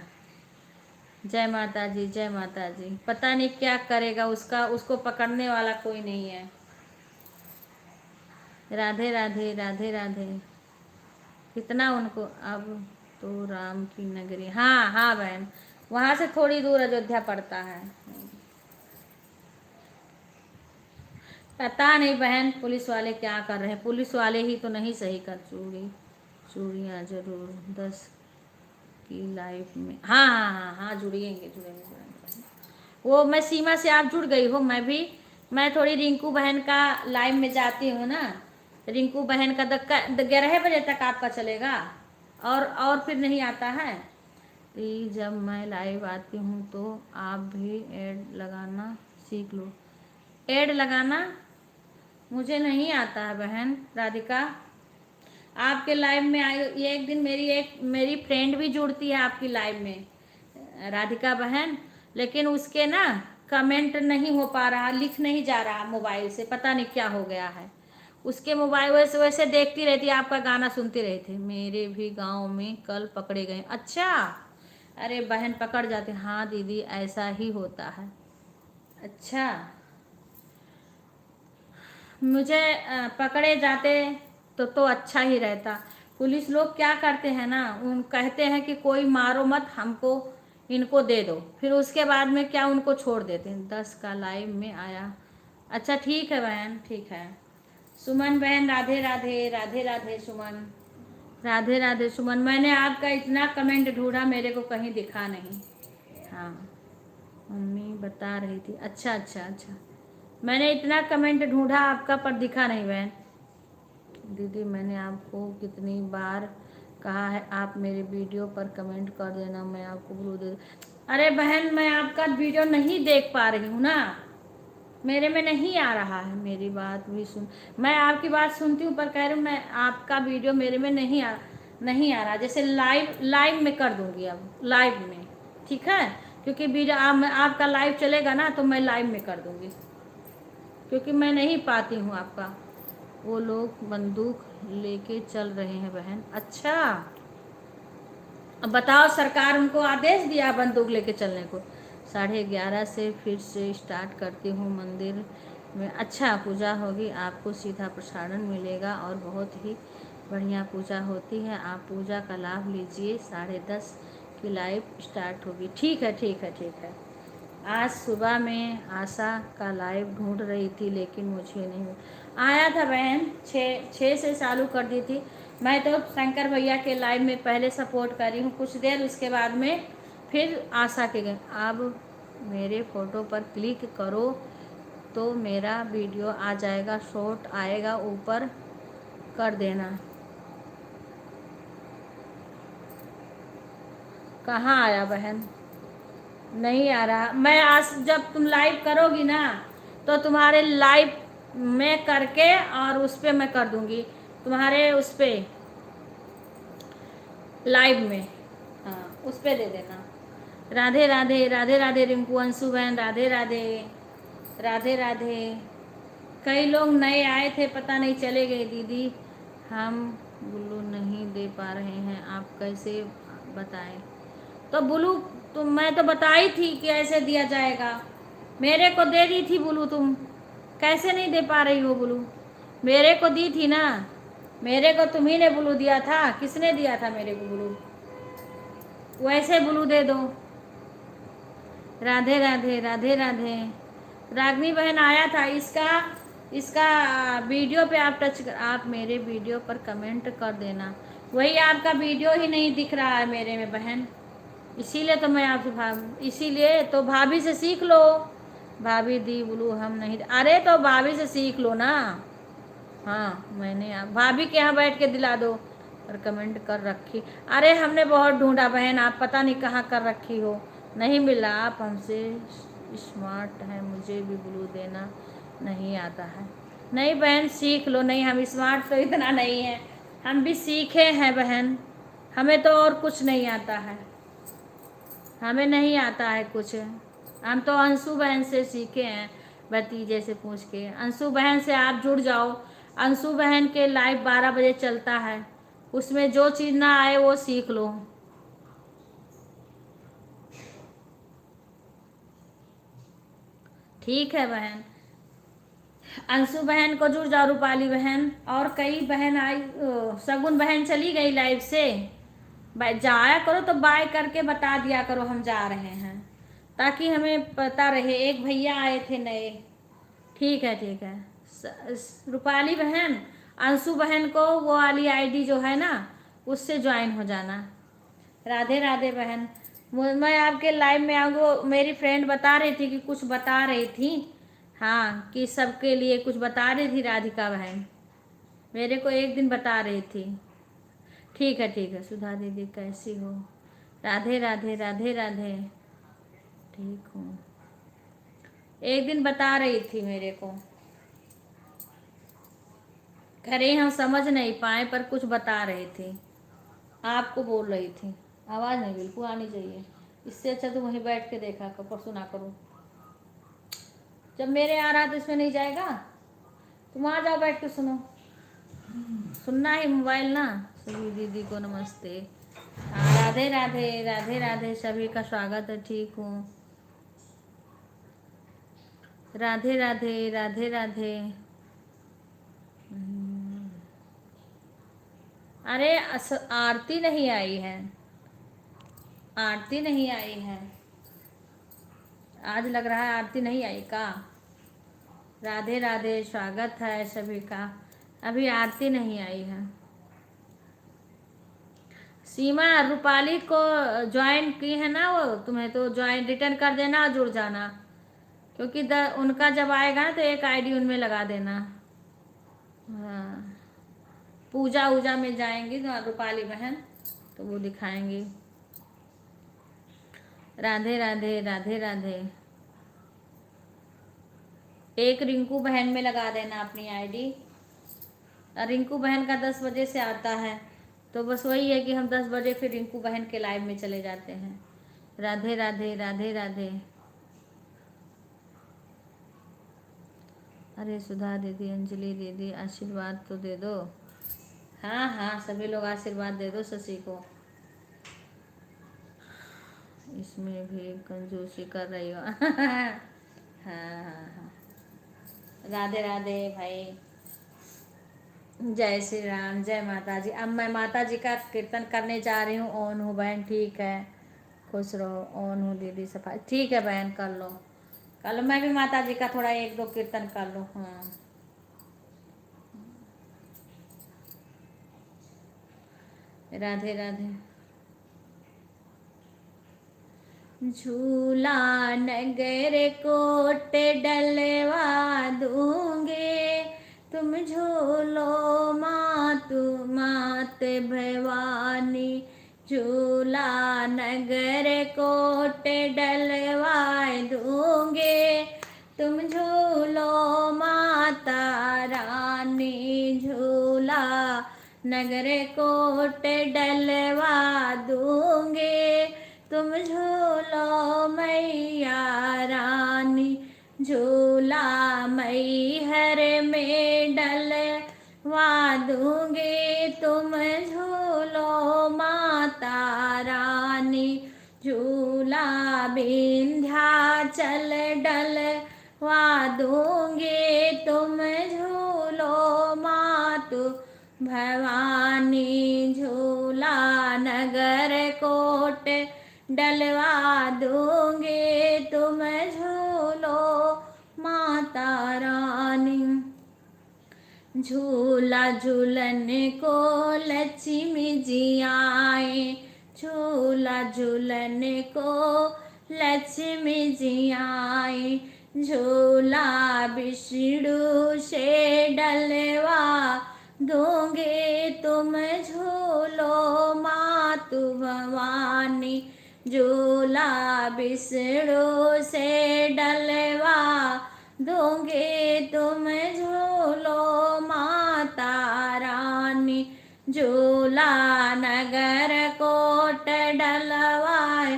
Speaker 1: जय माता जी, जय माता जी। पता नहीं क्या करेगा उसका, उसको पकड़ने वाला कोई नहीं है। राधे राधे, राधे राधे। कितना उनको अब तो राम की नगरी। हाँ हाँ बहन, वहाँ से थोड़ी दूर अयोध्या पड़ता है। पता नहीं बहन पुलिस वाले क्या कर रहे हैं, पुलिस वाले ही तो नहीं सही कर। चूड़ियाँ जरूर 10 की लाइफ में। हाँ हाँ हाँ हाँ, जुड़ेंगे जुड़ेंगे जुड़ेंगे। वो मैं सीमा से आप जुड़ गई हो, मैं थोड़ी रिंकू बहन का लाइव में जाती हूँ ना। रिंकू बहन का 11 बजे तक आपका चलेगा, और फिर नहीं आता है। प्लीज़ जब मैं लाइव आती हूँ तो आप भी ऐड लगाना सीख लो। ऐड लगाना मुझे नहीं आता है बहन राधिका। आपके लाइव में आई ये एक दिन, मेरी फ्रेंड भी जुड़ती है आपकी लाइव में, राधिका बहन। लेकिन उसके ना कमेंट नहीं हो पा रहा, लिख नहीं जा रहा मोबाइल से, पता नहीं क्या हो गया है उसके मोबाइल। वैसे वैसे देखती रहती, आपका गाना सुनती रही थी। मेरे भी गांव में कल पकड़े गए। अच्छा, अरे बहन पकड़ जाते। हाँ दीदी ऐसा ही होता है। अच्छा, मुझे पकड़े जाते तो अच्छा ही रहता। पुलिस लोग क्या करते हैं ना, उन कहते हैं कि कोई मारो मत, हमको इनको दे दो, फिर उसके बाद में क्या उनको छोड़ देते हैं। 10 का लाइव में आया। अच्छा ठीक है बहन, ठीक है। सुमन बहन राधे राधे, राधे राधे सुमन, राधे राधे सुमन। मैंने आपका इतना कमेंट ढूंढा, मेरे को कहीं दिखा नहीं। हाँ, मम्मी बता रही थी। अच्छा अच्छा अच्छा, मैंने इतना कमेंट ढूंढा आपका पर दिखा नहीं बहन। दीदी मैंने आपको कितनी बार कहा है आप मेरे वीडियो पर कमेंट कर देना, मैं आपको ब्लू दे। अरे बहन मैं आपका वीडियो नहीं देख पा रही हूँ ना, मेरे में नहीं आ रहा है। मेरी बात भी सुन, मैं आपकी बात सुनती हूँ पर कह रही हूँ मैं आपका वीडियो मेरे में नहीं आ रहा। जैसे लाइव में कर दूंगी अब, लाइव में, ठीक है? क्योंकि वीडियो आपका लाइव चलेगा ना तो मैं लाइव में कर दूंगी, क्योंकि मैं नहीं पाती हूँ आपका। वो लोग बंदूक लेके चल रहे हैं बहन। अच्छा, अब बताओ, सरकार उनको आदेश दिया बंदूक लेके चलने को। 11:30 से फिर से स्टार्ट करती हूँ मंदिर में। अच्छा, पूजा होगी, आपको सीधा प्रसारण मिलेगा और बहुत ही बढ़िया पूजा होती है। आप पूजा का लाभ लीजिए। 10:30 की लाइव स्टार्ट होगी। ठीक है ठीक है ठीक है। आज सुबह में आशा का लाइव ढूंढ रही थी लेकिन मुझे नहीं आया था बहन। 6 से चालू कर दी थी। मैं तो शंकर भैया के लाइव में पहले सपोर्ट करी हूँ कुछ देर, उसके बाद में फिर आशा के गए। अब मेरे फ़ोटो पर क्लिक करो तो मेरा वीडियो आ जाएगा, शॉर्ट आएगा, ऊपर कर देना। कहाँ आया बहन? नहीं आ रहा। मैं आज जब तुम लाइव करोगी ना तो तुम्हारे लाइव में करके और उस पर मैं कर दूंगी, तुम्हारे उस पर लाइव में। हाँ, उस पर दे देना। राधे राधे राधे राधे रिंकू, अंशु बहन राधे राधे राधे राधे। कई लोग नए आए थे, पता नहीं चले गए दीदी। हम ब्लू नहीं दे पा रहे हैं, आप कैसे बताएं? तो ब्लू तो मैं तो बताई थी कि ऐसे दिया जाएगा, मेरे को दे दी थी ब्लू। तुम कैसे नहीं दे पा रही हो ब्लू? मेरे को दी थी ना, मेरे को तुम्ही ने ब्लू दिया था। किसने दिया था मेरे को ब्लू? वैसे ब्लू दे दो। राधे राधे राधे राधे। रागनी बहन आया था, इसका इसका वीडियो पे आप टच कर, आप मेरे वीडियो पर कमेंट कर देना। वही आपका वीडियो ही नहीं दिख रहा है मेरे में बहन, इसीलिए तो मैं आपसे इसीलिए तो भाभी से सीख लो। भाभी दी ब्लू हम नहीं। अरे तो भाभी से सीख लो ना। हाँ, मैंने आप भाभी के यहाँ बैठ के दिला दो और कमेंट कर रखी। अरे हमने बहुत ढूंढा बहन, आप पता नहीं कहाँ कर रखी हो, नहीं मिला। आप हमसे स्मार्ट हैं, मुझे भी ब्लू देना नहीं आता है। नहीं बहन सीख लो। नहीं, हम स्मार्ट तो इतना नहीं है, हम भी सीखे हैं बहन, हमें तो और कुछ नहीं आता है, हमें नहीं आता है कुछ। हम तो अंशु बहन से सीखे हैं, भतीजे से पूछ के। अंशु बहन से आप जुड़ जाओ। अंशु बहन के लाइव 12 बजे चलता है, उसमें जो चीज़ ना आए वो सीख लो। ठीक है बहन, अंशु बहन को जुड़ जाओ, रूपाली बहन और कई बहन आई। सगुन बहन चली गई लाइव से। जाया करो तो बाय करके बता दिया करो हम जा रहे हैं, ताकि हमें पता रहे। एक भैया आए थे नए। ठीक है ठीक है। रूपाली बहन, अंशु बहन को वो वाली आईडी जो है ना उससे ज्वाइन हो जाना। राधे राधे बहन। मैं आपके लाइव में आऊँगी। वो मेरी फ्रेंड बता रही थी कि कुछ बता रही थी, हाँ, कि सबके लिए कुछ बता रही थी राधिका बहन, मेरे को एक दिन बता रही थी। ठीक है ठीक है। सुधा दीदी कैसी हो? राधे राधे राधे राधे। ठीक हूँ। एक दिन बता रही थी मेरे को, कह रही हम समझ नहीं पाए पर कुछ बता रही थी, आपको बोल रही थी। आवाज़ नहीं बिल्कुल आनी चाहिए, इससे अच्छा तो वहीं बैठ के देखा कर, पर सुना करो। जब मेरे आ रहा तो इसमें नहीं जाएगा, तुम आ जाओ बैठ के सुनो। सुनना ही मोबाइल ना। सभी दीदी को नमस्ते। हाँ, राधे राधे राधे राधे, सभी का स्वागत है। ठीक हूँ। राधे राधे राधे राधे। अरे आरती नहीं आई है, आरती नहीं आई है। आज लग रहा है आरती नहीं आई का। राधे राधे, स्वागत है सभी का। अभी आरती नहीं आई है। सीमा रूपाली को ज्वाइन की है ना वो, तुम्हें तो ज्वाइन रिटर्न कर देना और जुड़ जाना, क्योंकि उनका जब आएगा ना तो एक आईडी उनमें लगा देना। हाँ, पूजा वूजा में जाएंगी तो रूपाली बहन, तो वो दिखाएंगी। राधे राधे राधे राधे। एक रिंकू बहन में लगा देना अपनी आईडी। रिंकू बहन का 10 बजे से आता है, तो बस वही है कि हम 10 बजे फिर रिंकू बहन के लाइव में चले जाते हैं। राधे राधे राधे राधे। अरे सुधा दीदी, अंजलि दीदी, आशीर्वाद तो दे दो। हाँ हाँ, सभी लोग आशीर्वाद दे दो शशि को। इसमें भी कंजूसी कर रही हो। हाँ हाँ हाँ। राधे राधे भाई। जय श्री राम, जय माता जी। अब मैं माता जी का कीर्तन करने जा रही हूँ। ऑन हूँ बहन, ठीक है, खुश रहो। ऑन हूँ दीदी, सफाई ठीक है बहन, कर लो कर लो। मैं भी माता जी का थोड़ा 1-2 कीर्तन कर लूँ। हाँ राधे राधे। झूला नगर कोट डलवा दूंगे, तुम झूलो मातु मात भवानी। झूला नगर कोट डलवा दूंगे, तुम झूलो माता रानी। झूला नगर कोट डलवा दूंगे, तुम झूलो मैया रानी। झूला मैहर में डलवा दूंगे, तुम झूलो माता रानी। झूला विंध्याचल डलवा दूंगे, तुम झूलो मातु भवानी। झूला नगर कोट डलवा दूंगे, तुम झूलो माता रानी। झूला झूलन को लक्ष्मी जी आए, झूला झूलन को लक्ष्मी जी आए। झूला विष्णु से डलवा दूंगे, तुम झूलो मातु भवानी। झूला विष्णु से डलवा दूंगे, तुम झूलो माता रानी। झूला नगर कोट डलवाए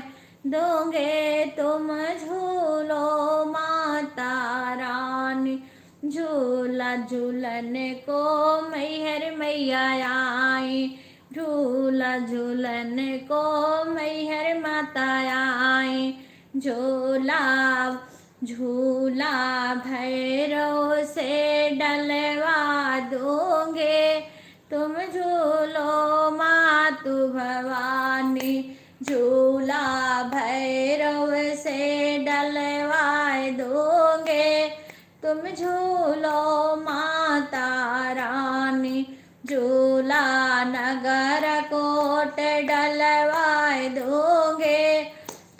Speaker 1: दूंगे, तुम झूलो माता रानी। झूला झूलन को मैहर मैया आई, झूला झूलन को मैहर माता आई। झूला झूला भैरव से डलवा दूंगे, तुम झूलो मातु भवानी। झूला भैरव से डलवा दूंगे, तुम झूलो माता रानी। झूला नगर कोट डलवा दूंगे,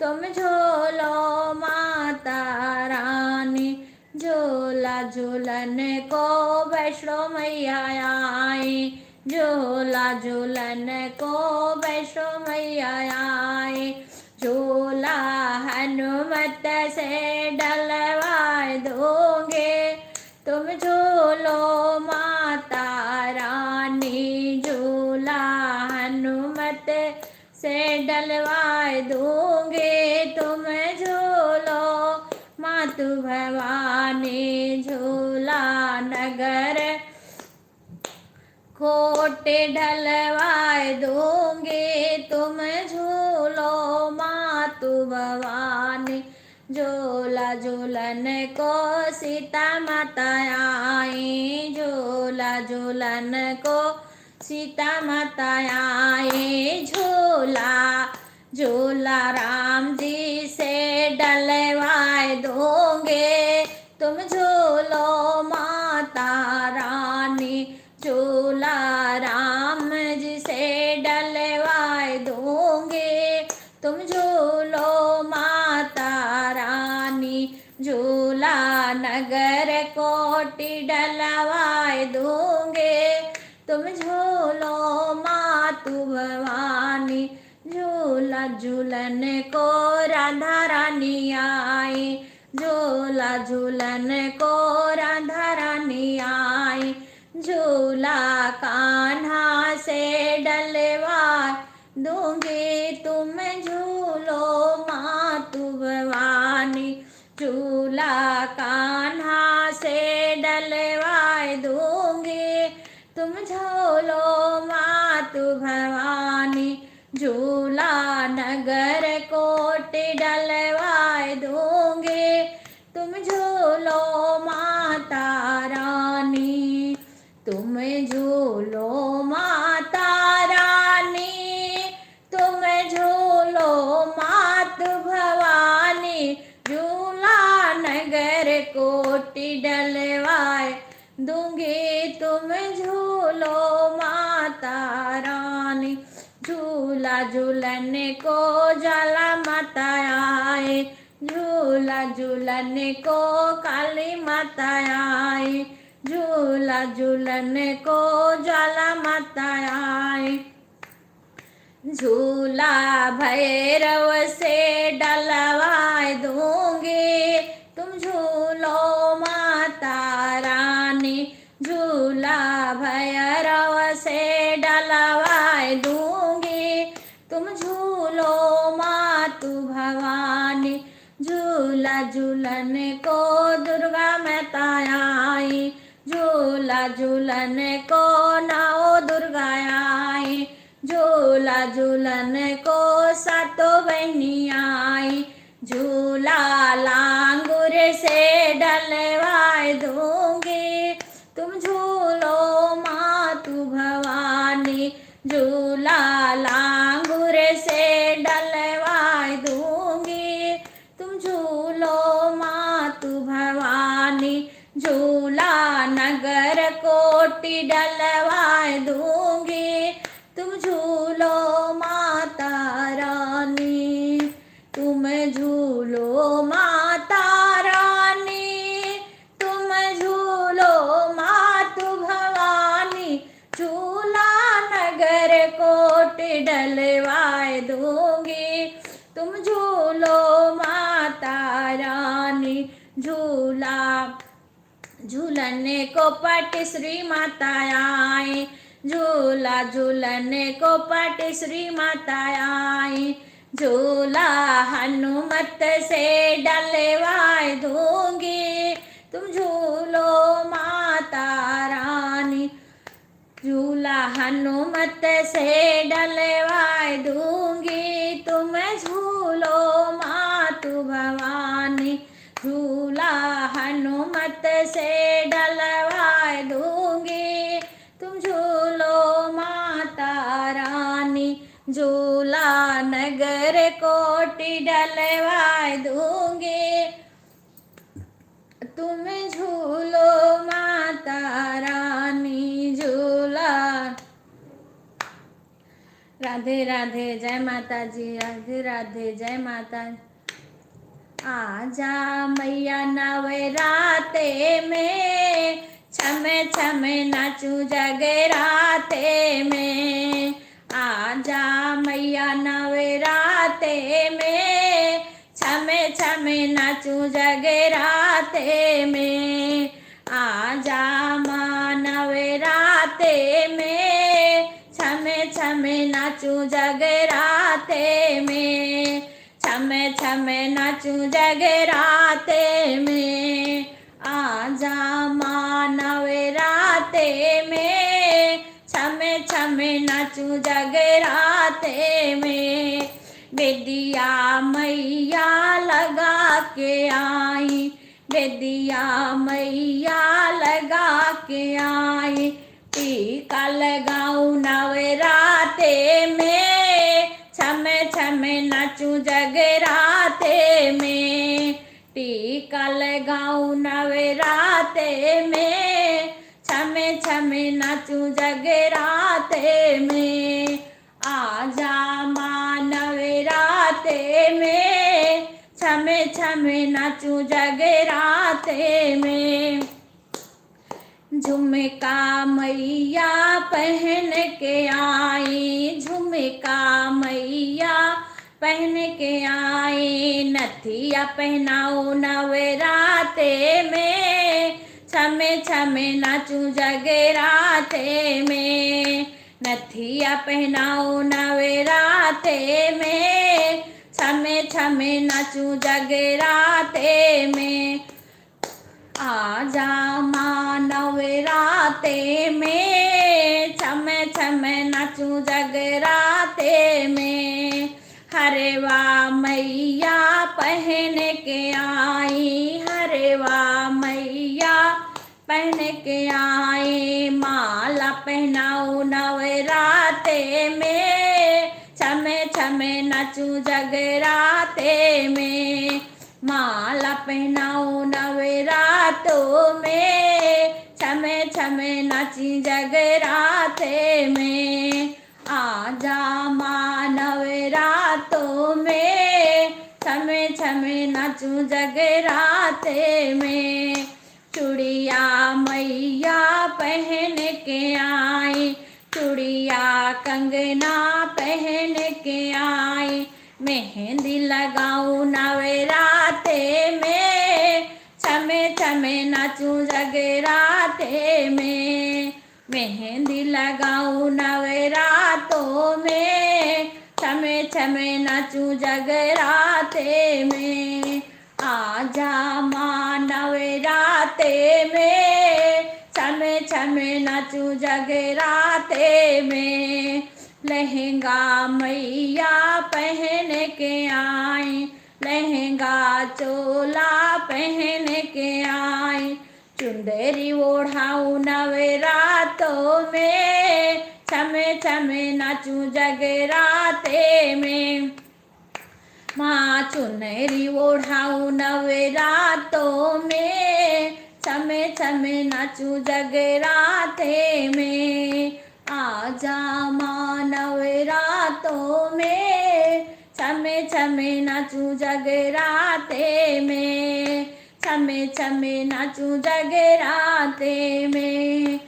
Speaker 1: तुम झूलो माता रानी। झूला झूलन को वैष्णो मैया आई, झूला झूलन को वैष्णो मैया आई। झूला हनुमत से डलवा दूंगे, तुम झूलो माता रानी। झूला हनुमत से डलवा दूंगे, तुम झूलो मातु भवानी। झूला नगर कोट ढलवा दूंगे, तुम झूलो मातु भवानी। झूला झूलन को सीता माता आई, झूला झूलन को सीता माता आई। झूला झूला राम जी से डलवा दूंगे, तुम झूलो माता रानी। झूला राम जी से डलवा दूंगे, तुम झूलो माता रानी। झूला नगर कोटि डलवा दूंगे, तुम झूलो मातु भवानी, झूला झूलन को राधा रानी आई, झूला झूलन को राधा रानी आई, झूला कान्हा से डलवा दूंगी तुम झूलो मातु भवानी, झूला कान्हा से डलवा दूंगी तुम झूलो मातु भवानी, झूला नगर कोटि डलवा दूंगी तुम झूलो माता रानी, तुम झूलो माता रानी, तुम झूलो मातु भवानी, झूला नगर कोटि डलवाए दूंगी तुम झूलो माता रानी, झूला झूलन को ज्वाला माता आए, झूला झूलन को काली माता आई, झूला झूलन को ज्वाला माता आई, झूला भैरव से डलवा दूंगी तुम झूलो माता रानी, झूला भैरव से डलवा दूंगी तुम झूलो मातु भवानी, झूला झूलन को दुर्गा माता आई, झूला झूलन को नौ दुर्गा आई, झूला झूलन को सातों बहनी आई, झूला लांगुर से डलवा दूंगी तुम झूलो मातु भवानी, झूला लांगुर से डलवा दूंगी तुम झूलो मातु भवानी, झूला नगर कोटि डलवा दूंगी तुम झूलो माता रानी, तुम झूलो माता रानी, तुम झूलो मातु भवानी, झूला नगर कोटि डलवा दूंगी तुम झूलो माता रानी, झूला झूलन को पट श्री माता आई, झूला झूलन को पट श्री माता आई, झूला हनुमत से डलवा दूंगी तुम झूलो माता रानी, झूला हनुमत से डलवा दूंगी तुम झूलो मातु भवानी, झूला हनुमत से डलवा दूंगी तुम झूलो माता रानी, झूला नगर कोटि डलवा दूंगी तुम झूलो माता रानी, झूला। राधे राधे, जय माता जी, राधे राधे, जय माता। आजा मैया नवराते में, छम छम नाचू जगराते में, आजा मैया नवराते में, छम छम नाचू जगराते में, आजा माँ नवराते में, छम छम नाचू जगराते में, छम छम नाचू जगराते में, आजा माँ नवराते में, छम छम नाचू जगराते में, बेदिया मैया लगा के आई, बेदिया मैया लगा के आई, टीका लगाऊं नवराते में, छम छम नाचू जगराते में, टीका लगाऊं नवराते में, छम छम नाचू जगराते में, आजा माँ नवराते में, छम छम नाचू जगराते में, झुमका मैया पहन के आई, झुमका मैया पहन के आई, नथिया पहनाओ नवराते में, छमे छमे नाचू जगराते में, नथिया पहनाओ नवराते में, छमे छमे नाचू जगराते में, आजा माँ नवराते में, छमे छमे नाचू जगराते में, हरवा मैया पहन के आई, हरवा मैया पहन के आई, माला पहनाओ नवराते में, छमे छमे नाचू जगराते में, माला पहनाओ नवरातों में, छमे छमे नाची जगराते में, आजा माँ नवरातों में, छमे छमे नाचू जगराते में, चूड़िया मैया पहन के आई, चूड़िया कंगना पहन के आई, मेहंदी लगाऊं नवराते में, छमे छमे नाचूं जगराते में, मेहंदी लगाऊं नवरातों में, छमे छमे नाचूं जगराते में, आजा माँ नवराते में, छमे छमे नाचूं जगराते में, लहंगा मैया पहन के आई, लहंगा चोला पहन के आई, चुंदरी ओढ़ाऊं नवरातों में, छमे छमे नाचूं जगराते में, माँ चुनरी ओढ़ाऊं नवरातों में, छमे छमे नाचूं जगराते में, आजा माँ नवरातों में, छमे छमे नाचूं जगराते में, छमे छमे नाचूं जगराते में,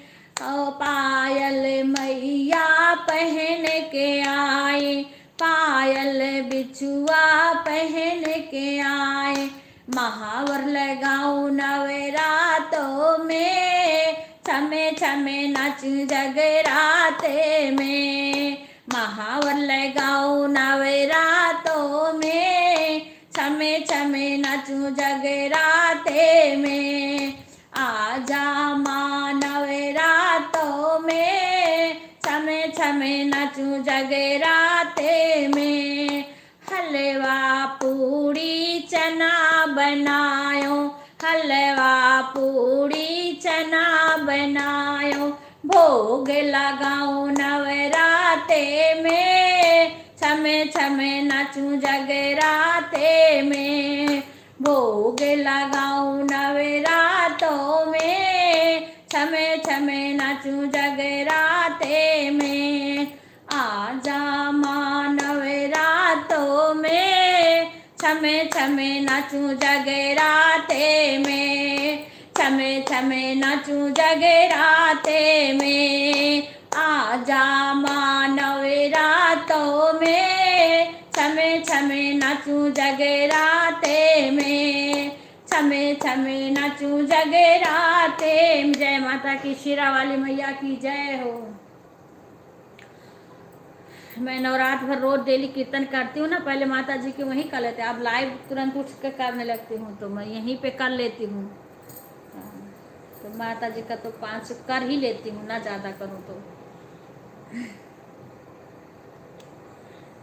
Speaker 1: ओ पायल मैया पहन के आई, पायल बिछुआ पहन के आए, महावर लगाऊं नवरातों में, छमे छमे नाचूं जगराते में, महावर लगाऊं नवरातों में, छमे छमे नाचूं जगराते में, आजा माँ नवरातों में, छमे छमे नाचूं जगराते में, हलवा पूड़ी चना बनायो, हलवा पूड़ी चना बनायो, भोग लगाऊं नवराते में, छमे छमे नाचूं जगराते में, भोग लगाऊं नवरातों में, छमे छमे नाचूं जगराते में, आजा माँ नवरातों में, छमे छमे नाचूं जगराते में, छमे छमे नाचूं जगराते में, आजा माँ नवरातों में, छमे छमे नाचूं जगराते में, छमे छमे नाचूं जगराते में। जय माता की, शिरा वाली मैया की जय हो। मैं नवरात्र भर रोज डेली कीर्तन करती हूँ ना, पहले माता जी के वहीं कर लेते हैं, अब लाइव तुरंत उठ कर करने लगती हूँ, तो मैं यहीं पे कर लेती हूँ, तो माता जी का तो 5 कर ही लेती हूँ ना, ज़्यादा करूँ तो।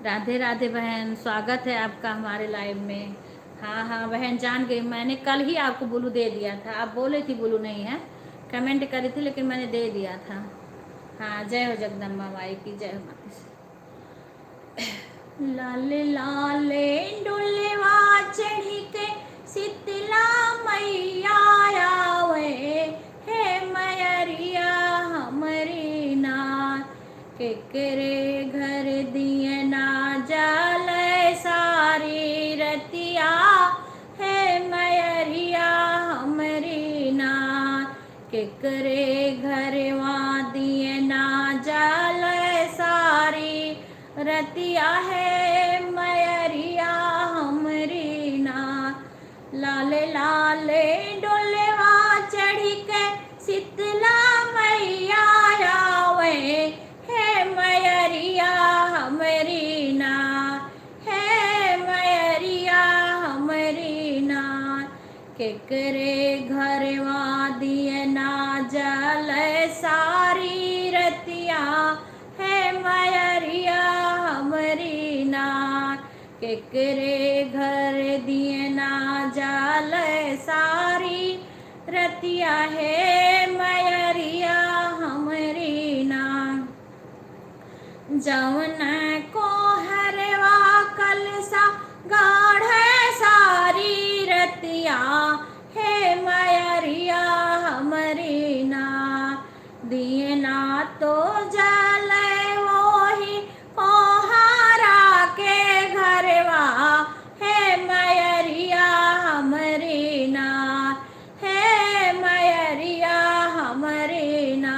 Speaker 1: राधे राधे बहन, स्वागत है आपका हमारे लाइव में। हाँ हाँ बहन जान गई, मैंने कल ही आपको ब्लू दे दिया था, आप बोले थी ब्लू नहीं है, कमेंट करी थी, लेकिन मैंने दे दिया था। हाँ जय हो जगदम्बा माई की, जय हो माता। लाले लाले डुलवा चढ़ी के शीतला मैया आवे, हे मैरिया हमरी नाथ, केकरे घर दिए ना जल सारी रतिया, हे मैरिया हमरी नाथ, केकरे रतिया है मयरिया हमरी ना। लाले लाले डोलेवा चढ़ी के शीतला मैया आवे है मयरिया हमरी ना। है मयरिया हमरी ना। केकरे घरवा दिए ना जल सारी रतिया है मयरिया हमरी ना। केकरे घर दिए ना जल सारी रतिया है मयरिया हमरी ना। जौन को हरवा कलसा गाढ़ सारी रतिया है मयरिया हमरी ना। दिए ना तो जल वही कोहारा के घरवा है मयरिया हमरी ना। है मयरिया हमरी ना।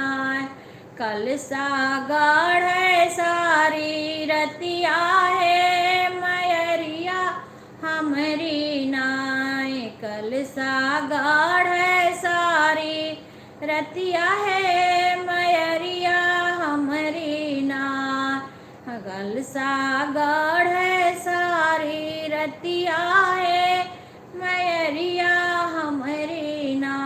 Speaker 1: कलसा गाढ़ सारी रतिया है मयरिया हमरी ना। कलसा गाढ़ सारी रतिया है मयरिया हमरी ना। कलसा गाढ़ सारी रतिया है मयरिया हमरी ना।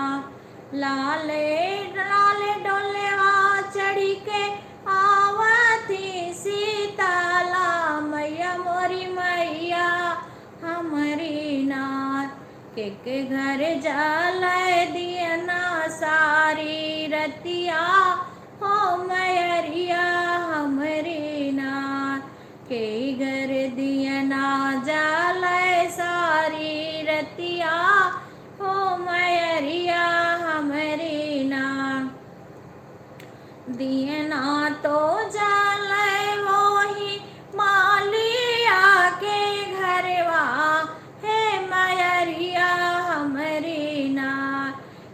Speaker 1: लाले लाले डोलेवा चढ़ी के आवती सीताला मैया मोरी मैया हमरी ना। के घर जल दिए ना सारी रतिया हो मयरिया हमरी ना। के घर दिए ना जल सारी रतिया हो मयरिया हमरी ना। दिए ना तो जल वही मालिया के घरवा है मयरिया हमरी ना।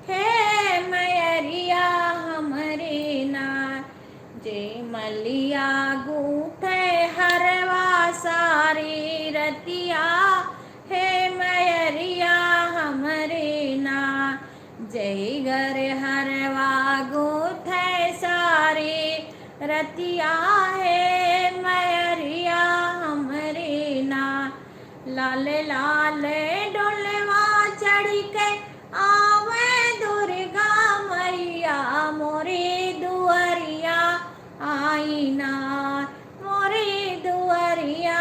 Speaker 1: है मयरिया हमरी ना। जे मलिया गूठे हरवा सारी रतिया है मयरिया हमरी ना। जय घर हरवा गूठे सारी रतिया है मयरिया हमरी ना। लाले लाले डोलेवा चढ़ी के आवे दुर्गा मैया मोरी दुआरिया आई ना। मोरी दुआरिया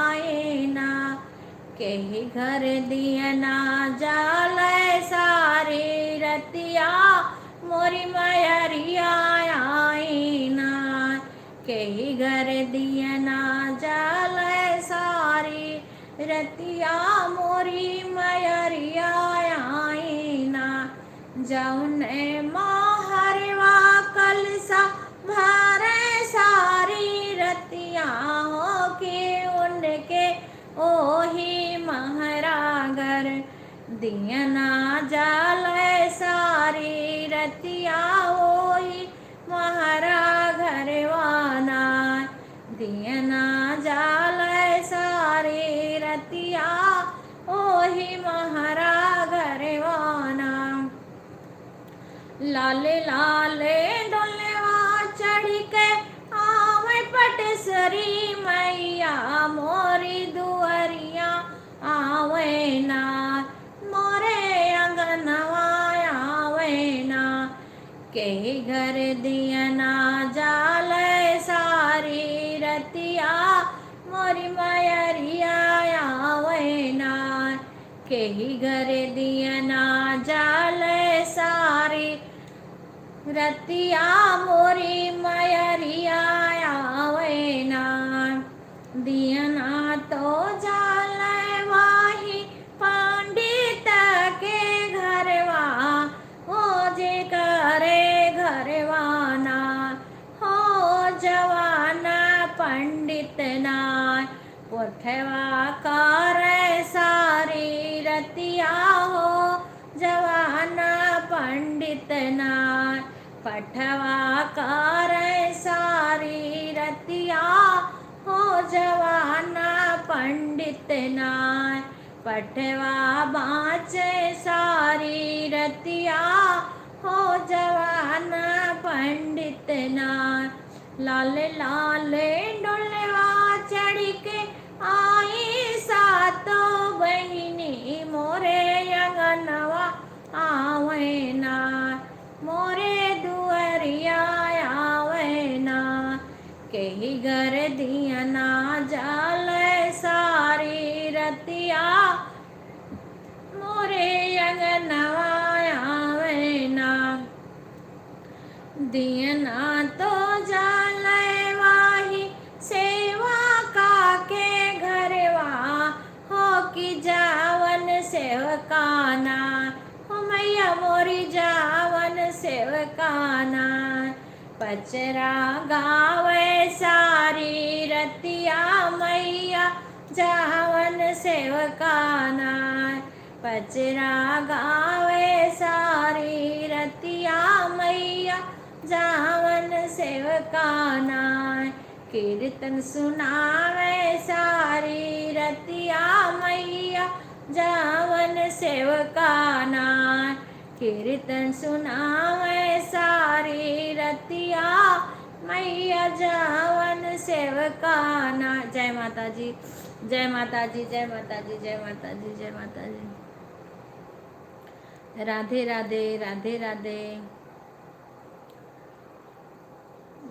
Speaker 1: आई ना। के घर दिए ना जल सारी रतिया मोरी मयरिया आई ना। के घर दिए ना जल सारी रतिया मोरी मयरिया आई ना। जौन माहरवा कलसा भरे सारी रतिया हो के उनके ओही महरागर दिया ना जल सारी रतिया ओही महारा घरवाना। दिया ना जल सारी रतिया ओही महारा घरवाना। लाले लाले डोलेवा चढ़ी के आवे पटसरी मैया मोरी दुआरिया आवे ना। मोरे अंगनवा आवे ना। के घर दिया ना जाल सारी रतिया मोरी मयरिया आवे ना। के घर दिया ना जाल सारी रतिया मोरी मयरिया आवे ना। दिया ना तो जाल वाही पंडित के घरवा हो जे करे घरवाना। हो जवाना पंडित ना पुठवा कर सारी रतिया हो जवाना पंडित ना। पठवा कर सारी रतिया हो जवाना पंडित नाय, पठवा बाँचे सारी रतिया, हो जवाना पंडित नाय। लाले लाले डोलवा चढ़ के आई सातों बहिनी, मोरे अंगनवा आवे ना, मोरे दुअरिया आवे ना। कही घर दिया ना जाल सारी रतिया, मोरे अंगनवा आवे ना। दियना तो जाल वाही सेवा काके घरवा, हो कि जावन सेवकाना, हो मैया मोरी जावन सेवकाना। पचरा गावे सारी रतिया, मैया जावन सेवकाना। पचरा गावे सारी रतिया, मैया जावन सेवकाना। कीर्तन सुनावे सारी रतिया, मैया जावन सेवकाना। कीर्तन सुनावे सारी रतिया, मैया जावन सेवकाना। जय माता जी, जय माता जी, जय माता जी, जय माता जी, जय माता जी। राधे राधे, राधे राधे।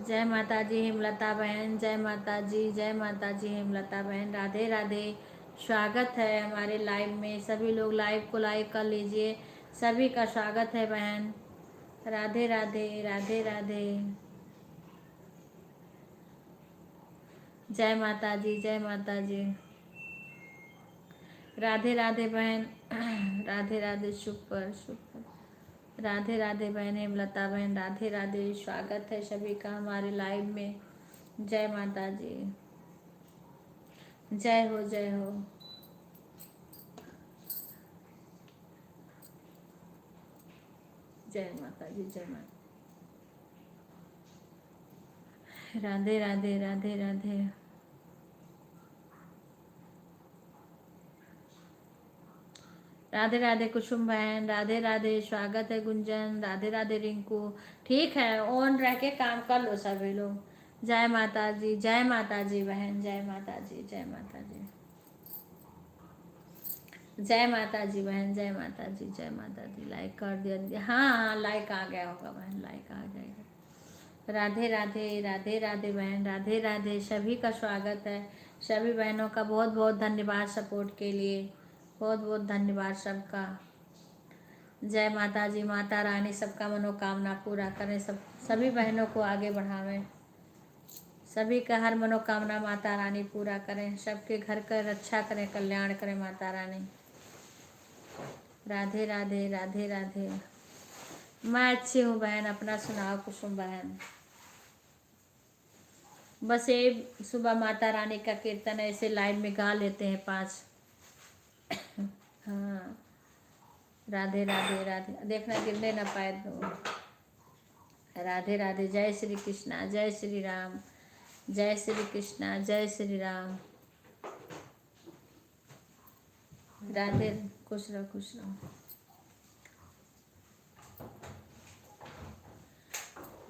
Speaker 1: जय माता जी हेमलता बहन, जय माता जी, जय माता जी हेमलता बहन, राधे राधे। स्वागत है हमारे लाइव में, सभी लोग लाइव को लाइक कर लीजिए, सभी का स्वागत है बहन। राधे राधे, राधे राधे। जय माता जी, जय माता जी। राधे राधे बहन, राधे राधे, शुक्र शुक्र। राधे राधे बहन हेमलता बहन, राधे राधे। स्वागत है सभी का हमारे लाइव में। जय माता जी, जय हो, जय हो। जय माता जी, जय माता। राधे राधे, राधे राधे। राधे राधे कुसुम बहन, राधे राधे। स्वागत है गुंजन, राधे राधे रिंकू। ठीक है, ऑन रह के काम कर लो सभी लोग। जय माता जी, जय माता जी बहन, जय माता जी, जय माता जी। जय माता जी बहन, जय माता जी, जय माता जी। लाइक कर दिया? हाँ हाँ, लाइक आ गया होगा बहन, लाइक आ जाएगा। राधे राधे, राधे राधे बहन, राधे राधे। सभी का स्वागत है, सभी बहनों का बहुत बहुत धन्यवाद सपोर्ट के लिए, बहुत बहुत धन्यवाद सबका। जय माता जी, माता रानी सबका मनोकामना पूरा करें, सभी बहनों को आगे बढ़ावें, सभी का हर मनोकामना माता रानी पूरा करें, सबके घर का रक्षा करें, कल्याण करें माता रानी। राधे राधे, राधे राधे। मैं अच्छी हूँ बहन, अपना सुनाओ कुसुम बहन। बस ये सुबह माता रानी का कीर्तन ऐसे लाइन में गा लेते हैं 5। हाँ, राधे राधे, राधे। देखना गिरने ना पाए तो। राधे राधे। जय श्री कृष्णा, जय श्री राम, जय श्री कृष्णा, जय श्री राम। राधे, खुश रहो, खुश रहो।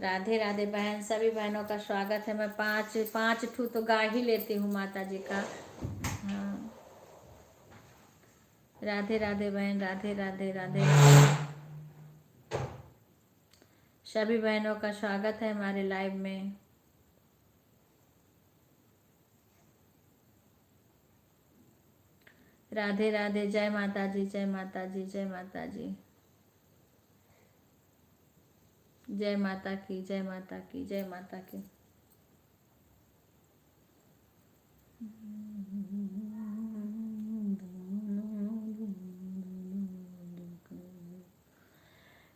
Speaker 1: राधे राधे बहन, सभी बहनों का स्वागत है। मैं पाँच ठू तो गा ही लेती हूँ माता जी का। हाँ, राधे राधे बहन, राधे राधे, राधे राधे। सभी बहनों का स्वागत है हमारे लाइव में। राधे राधे। जय माता जी, जय माता जी, जय माता जी। जय माता की, जय माता की, जय माता की।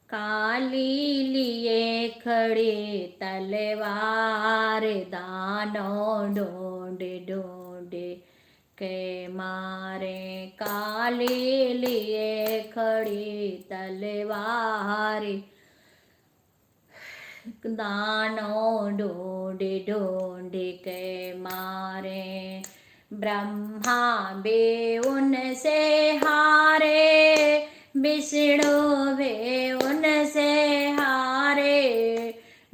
Speaker 1: काली लिए खड़ी तलवार, दानों ढूंढे ढूंढे के मारे। काली लिए खड़ी तलवार, दानव ढूंढी ढूंढी के मारे। ब्रह्मा भी उनसे हारे, विष्णु भी उनसे हारे।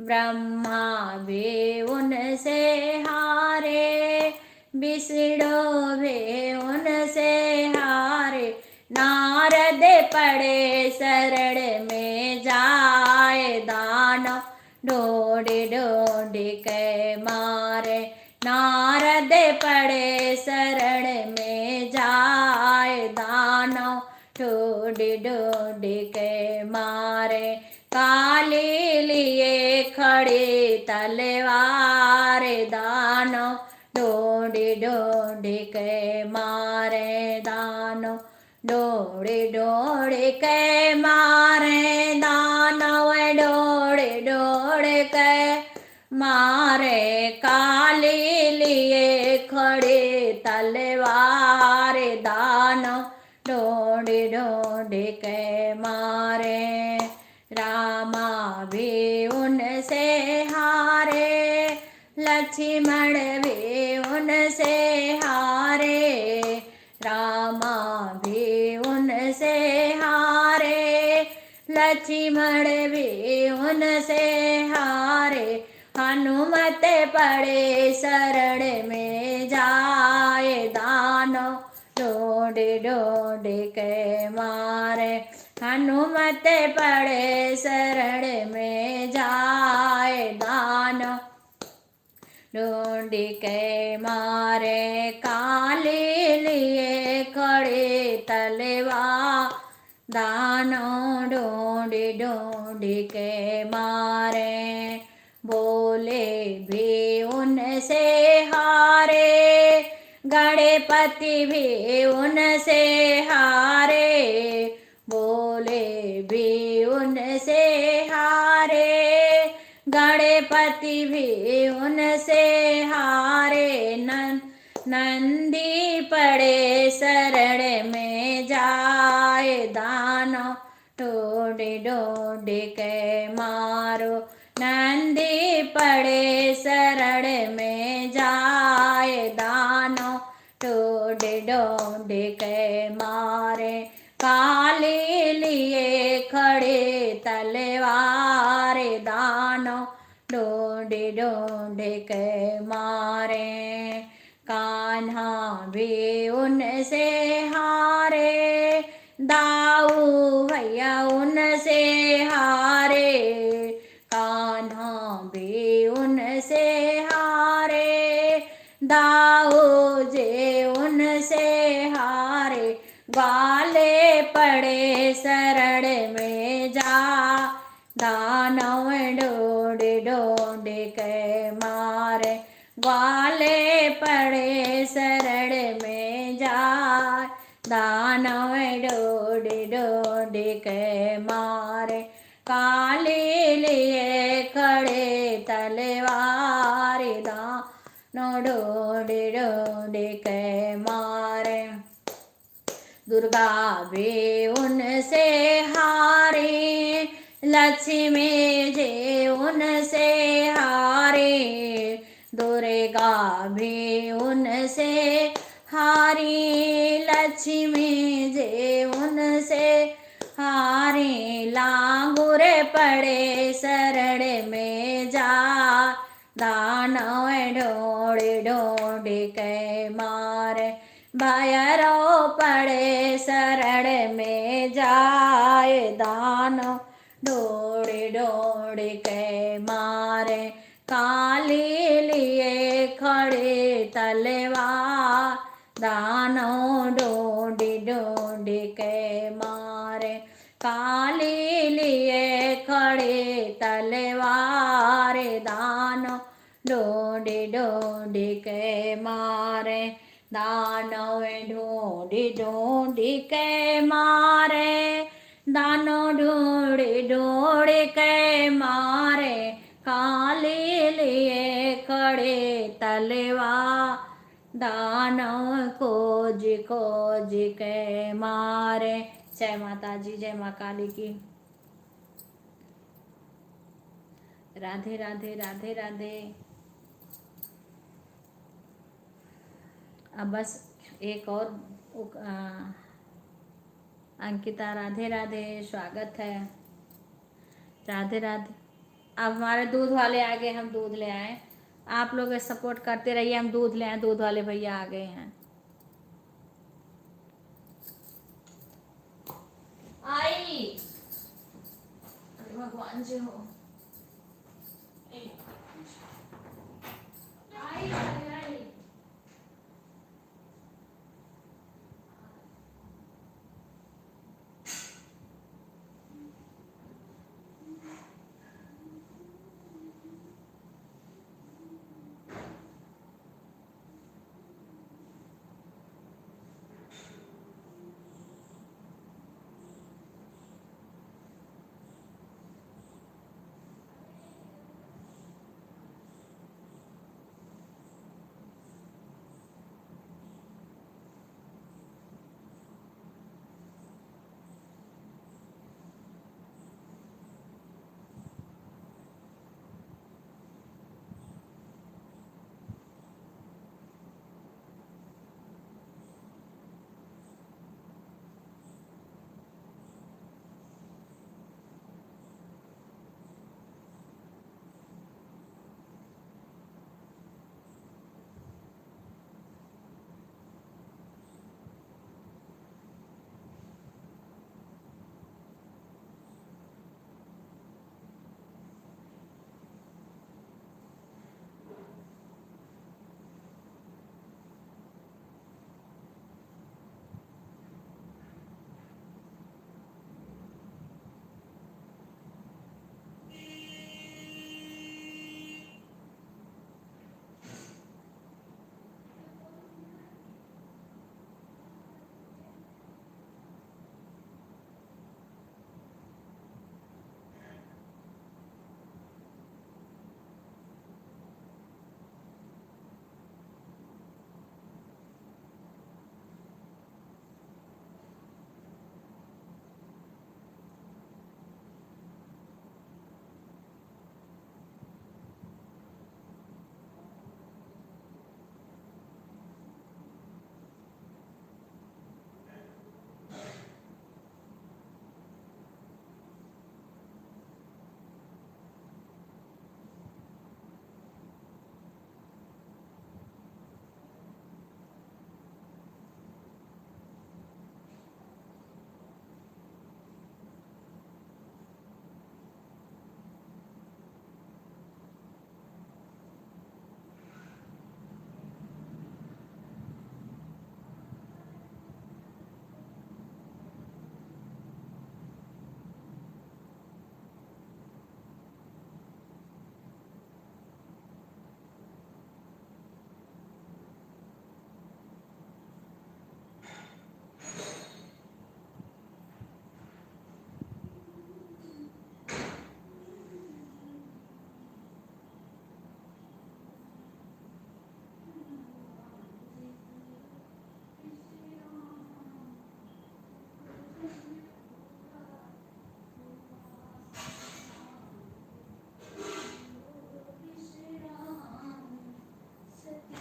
Speaker 1: ब्रह्मा भी उनसे हारे, विष्णु भी उनसे हारे। नारद पड़े शरण में जाए, दानव ढूंढी ढूंढी के मारे। नारद पड़े शरण में जाए, दानव ढूंढी ढूंढी के मारे। काली लिए खड़ी तलवार, दानव ढूंढी ढूंढी के मारे। दानव ढूंढी ढूंढी के मारे, दानव ढूंढी ढूंढी के मारे। काली लिए खड़ी तलवार, दानव ढूंढी ढूंढी के मारे। रामा भी उनसे हारे, लक्ष्मण भी उनसे हारे। रामा भी उनसे हारे, लक्ष्मण भी उनसे हारे। हनुमत पड़े शरण में जाए, दानव ढूंढी ढूंढी के मारे। हनुमत पड़े शरण में जाए, दानव ढूंढी के मारे। काली लिए खड़ी तलवार, दानव ढूंढी ढूंढी के मारे। बोले भी उनसे हारे, गणपति भी उनसे हारे। बोले भी उनसे हारे, गणपति भी उनसे हारे। नंदी पड़े शरण में जाए, दानव ढूंढी ढूंढी के मारो। नंदी पड़े शरण में जाए, दानव ढूंढी ढूंढी के मारे। काली लिए खड़े तलवार, दानव ढूंढी ढूंढी के मारे। कान्हा भी उनसे हारे, दाऊ भैया उनसे हारे। कान्हा भी उनसे हारे, दाऊ जे उनसे हारे। ग्वाले पड़े शरण में जा, दानव ढूंढी ढूंढी के मारे। ग्वाले पड़े शरण में जाए, दानव ढूंढी ढूंढी के मारे। काली लिए खड़े तलवार, दानव ढूंढी ढूंढी के मारे। दुर्गा भी उनसे हारे, लक्ष्मी जी उनसे हारे। दुर्गा भी उनसे हारी, लक्ष्मी जी उनसे हारे। लांगुर पड़े शरण में जा, दानव ढूंढी ढूंढी के मारे। भैरव पड़े शरण में जाए, दानव ढूंढी ढूंढी के मारे। काली लिए खड़े तलवार, दानव ढूंढी ढूंढी के मारे। काली लिए खड़े तलवार, दानव ढूंढी ढूंढी के मारे। दानव ढूंढी ढूंढी के मारे, दानव ढूंढी ढूंढी के मारे। काली लिए खड़े तलवार, दानव खोज खोज के मारे। जय माता जी, जय माँ काली की। राधे राधे राधे राधे। अब बस एक और अंकिता राधे राधे, स्वागत है। राधे राधे। अब हमारे दूध वाले आ गए, हम दूध ले आए। आप लोग सपोर्ट करते रहिए, हम दूध ले आए, दूध वाले भैया आ गए हैं। आई भगवान जी हो। आई आई आई।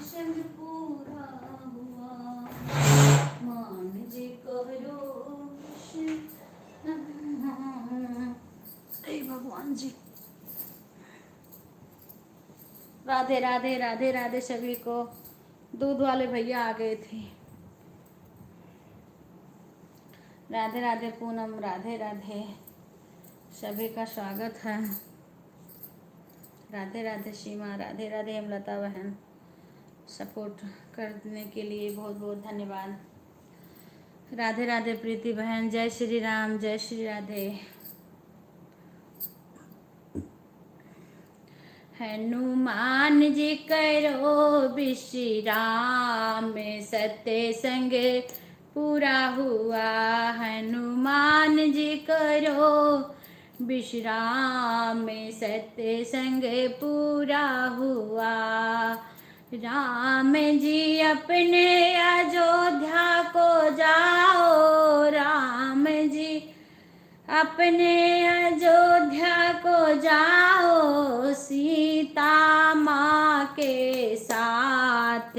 Speaker 1: संग पूरा हुआ मान जी करो। भगवान जी। राधे राधे राधे राधे सभी को। दूध वाले भैया आ गए थे। राधे राधे पूनम, राधे राधे सभी का स्वागत है। राधे राधे सीमा, राधे राधे हेमलता बहन, सपोर्ट करने के लिए बहुत बहुत धन्यवाद। राधे राधे प्रीति बहन, जय श्री राम, जय श्री राधे। हनुमान जी करो विश्राम, सत्य संग पूरा हुआ। हनुमान जी करो विश्राम, सत्य संग पूरा हुआ। राम जी अपने अयोध्या को जाओ, राम जी अपने अयोध्या को जाओ सीता माँ के साथ,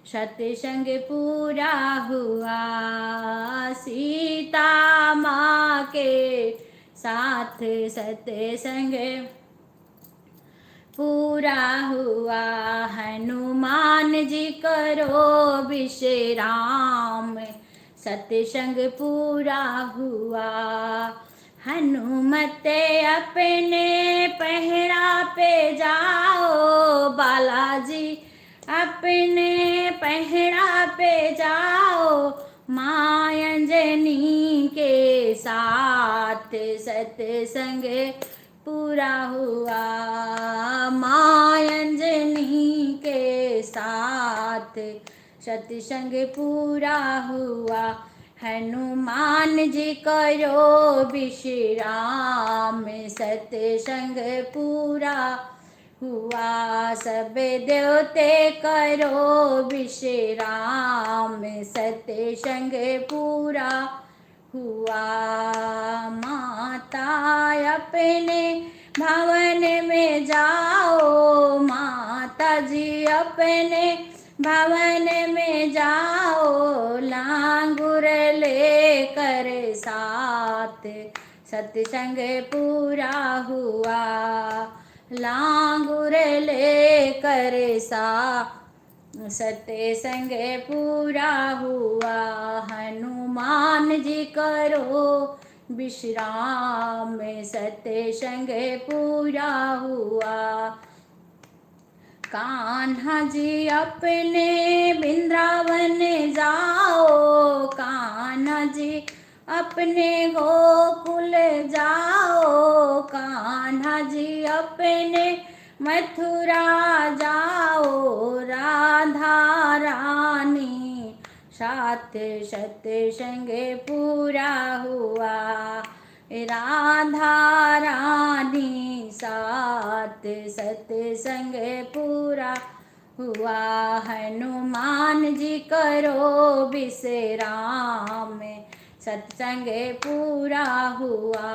Speaker 1: सत्संग पूरा हुआ सीता माँ के साथ, सत्संग पूरा हुआ। हनुमान जी करो विश्राम, सत्संग पूरा हुआ। हनुमत अपने पहरा पे जाओ, बालाजी अपने पहरा पे जाओ, माँ अंजनी के साथ, सत्संग पूरा हुआ। माँ अंजनी के साथ, सत्संग पूरा हुआ। हनुमान जी करो विश्राम, सत्संग पूरा हुआ। सब देवते करो विश्राम, सत्संग पूरा हुआ। माता अपने भवन में जाओ, माता जी अपने भवन में जाओ, लांगुर लेकर साथ, सत्संग पूरा हुआ। लांगुर लेकर साथ, सत्संग पूरा हुआ। हनुमान जी करो विश्राम, सत्संग पूरा हुआ। कान्हा जी अपने वृंदावन जाओ, कान्हा जी अपने गोकुल जाओ, कान्हा जी अपने मथुरा जाओ, राधा रानी साथ, सत्संग पूरा हुआ। राधा रानी साथ, सत्संग पूरा हुआ। हनुमान जी करो विश्राम, सत्संग पूरा हुआ।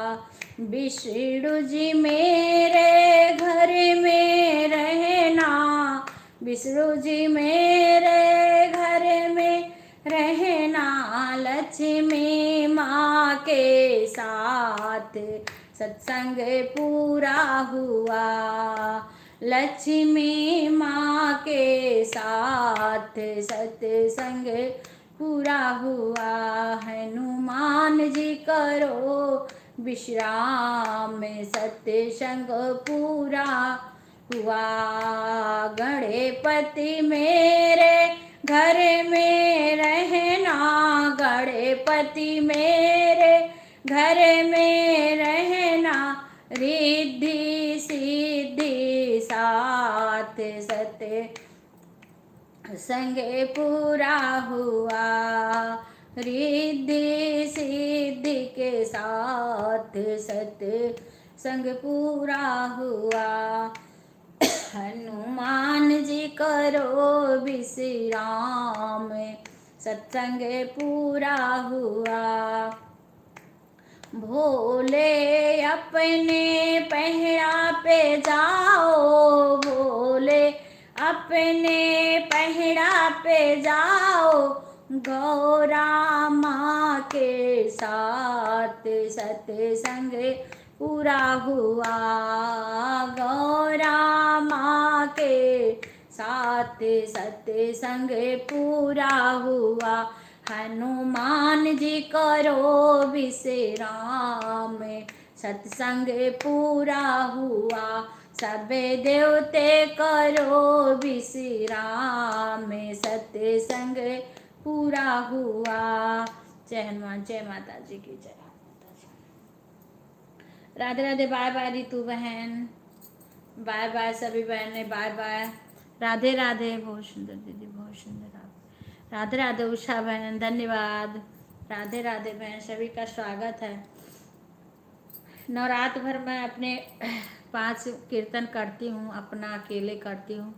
Speaker 1: विष्णु जी मेरे घर में रहना, विष्णु जी मेरे घर में रहना, लक्ष्मी माँ के साथ, सत्संग पूरा हुआ। लक्ष्मी माँ के साथ, सत्संग पूरा हुआ। हनुमान जी करो विश्राम, सत्संग पूरा हुआ। गणपति मेरे घर में रहना, गणपति मेरे घर में रहना, रिद्धि सिद्धि साथ, सत्संग पूरा हुआ। रिद्धि सिद्धि के साथ, सत्संग पूरा हुआ। हनुमान जी करो विश्राम, सत्संग पूरा हुआ। भोले अपने पहरा पे जाओ, भोले अपने पहरा पे जाओ, गौरा माँ के साथ, सत्संग पूरा हुआ। गौरा माँ के साथ, सत्संग पूरा हुआ। हनुमान जी करो विश्राम, सत्संग पूरा हुआ। सब देवते करो विश्राम, सत्संग पूरा हुआ। जय हनुमान, जय माता जी की जय। राधे राधे, बाय बाय रितु बहन, बाय बाय सभी बहनें, बाय बाय। राधे राधे, बहुत सुंदर दीदी, बहुत सुंदर। आप राधे राधे उषा बहन, धन्यवाद। राधे राधे बहन, सभी का स्वागत है। नवरात्र भर मैं अपने 5 कीर्तन करती हूँ, अपना अकेले करती हूँ।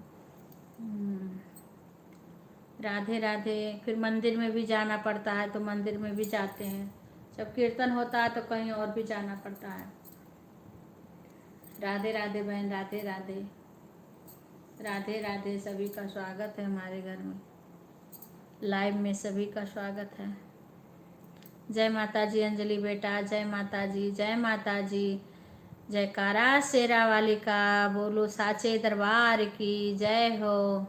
Speaker 1: राधे राधे। फिर मंदिर में भी जाना पड़ता है तो मंदिर में भी जाते हैं, जब कीर्तन होता है तो कहीं और भी जाना पड़ता है। राधे राधे बहन, राधे राधे। राधे राधे, सभी का स्वागत है हमारे घर में, लाइव में सभी का स्वागत है। जय माता जी अंजलि बेटा, जय माता जी, जय माता जी। जयकारा शेरा वाली का, बोलो साचे दरबार की जय हो।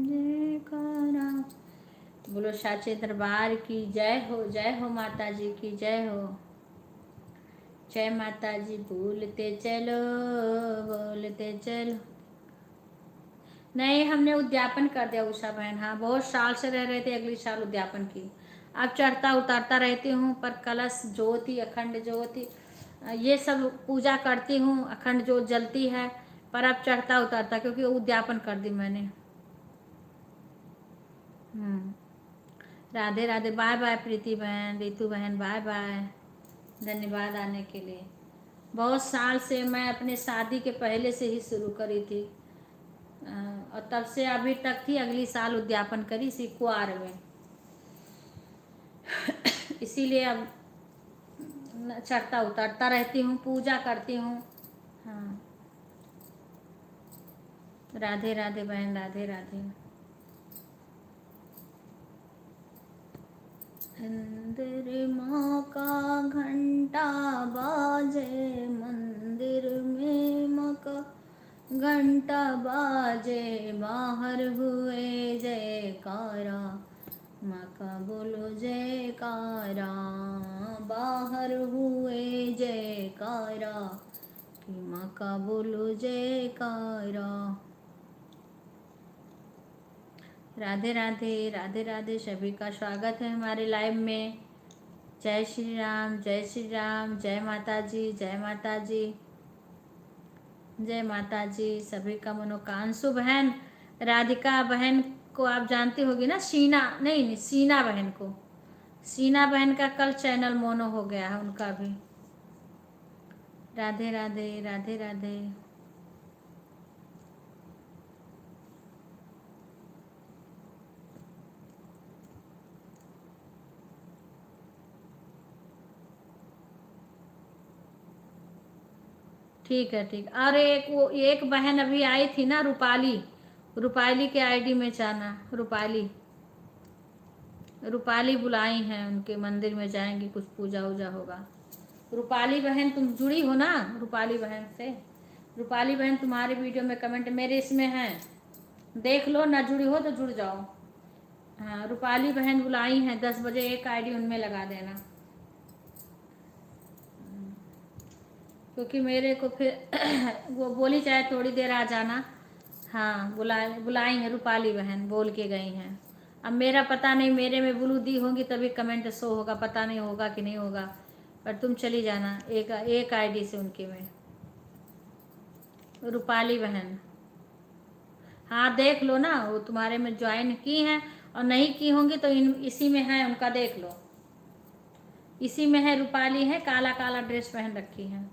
Speaker 1: जयकारा, बोलो साचे दरबार की जय हो माता जी की जय हो। जय माता जी, बोलते चलो बोलते चलो। नहीं, हमने उद्यापन कर दिया उषा बहन। हाँ, बहुत साल से रह रहे थे, अगली साल उद्यापन की। अब चढ़ता उतारता रहती हूँ, पर कलश ज्योति, अखंड ज्योति, ये सब पूजा करती हूँ, अखंड ज्योत जलती है, पर अब चढ़ता उतारता क्योंकि उद्यापन कर दी मैंने। राधे राधे, बाय बाय प्रीति बहन, रितु बहन, बाय बाय। धन्यवाद आने के लिए। बहुत साल से मैं अपने शादी के पहले से ही शुरू करी थी, और तब से अभी तक थी। अगली साल उद्यापन करी इसी कुआर में, इसीलिए अब चढ़ता उतरता रहती हूँ, पूजा करती हूँ। हाँ, राधे राधे बहन, राधे राधे। मंदिर माँ का घंटा बाजे, मंदिर में माँ का घंटा बाजे, बाहर हुए जयकारा, माँ का बोलो जयकारा, बाहर हुए जयकारा, कि माँ का बोलो जयकारा। राधे राधे, राधे राधे, सभी का स्वागत है हमारे लाइव में। जय श्री राम, जय श्री राम, जय माता जी, जय माता जी, जय माता जी। सभी का मनोकांशु बहन, राधिका बहन को आप जानती होगी ना, शीना नहीं, सीना बहन को। सीना बहन का कल चैनल मोनो हो गया है उनका भी। राधे राधे, राधे राधे। ठीक है, ठीक। और एक बहन अभी आई थी ना, रूपाली, रूपाली के आईडी में जाना। रूपाली, रूपाली बुलाई हैं, उनके मंदिर में जाएंगे, कुछ पूजा वूजा होगा। रूपाली बहन, तुम जुड़ी हो ना रूपाली बहन से? रूपाली बहन, तुम्हारे वीडियो में कमेंट मेरे इसमें है, देख लो। ना जुड़ी हो तो जुड़ जाओ। हाँ, रूपाली बहन बुलाई हैं 10 बजे, एक आईडी उनमें लगा देना, क्योंकि मेरे को फिर वो बोली चाहे थोड़ी देर आ जाना। हाँ, बुलाई हैं रूपाली बहन, बोल के गई हैं। अब मेरा पता नहीं, मेरे में ब्लू दी होंगी तभी कमेंट शो होगा, पता नहीं होगा कि नहीं होगा, पर तुम चली जाना एक आईडी से उनके में। रूपाली बहन, हाँ देख लो ना, वो तुम्हारे में ज्वाइन की हैं, और नहीं की होंगी तो इसी में है उनका, देख लो, इसी में है। रूपाली है, काला काला ड्रेस पहन रखी है।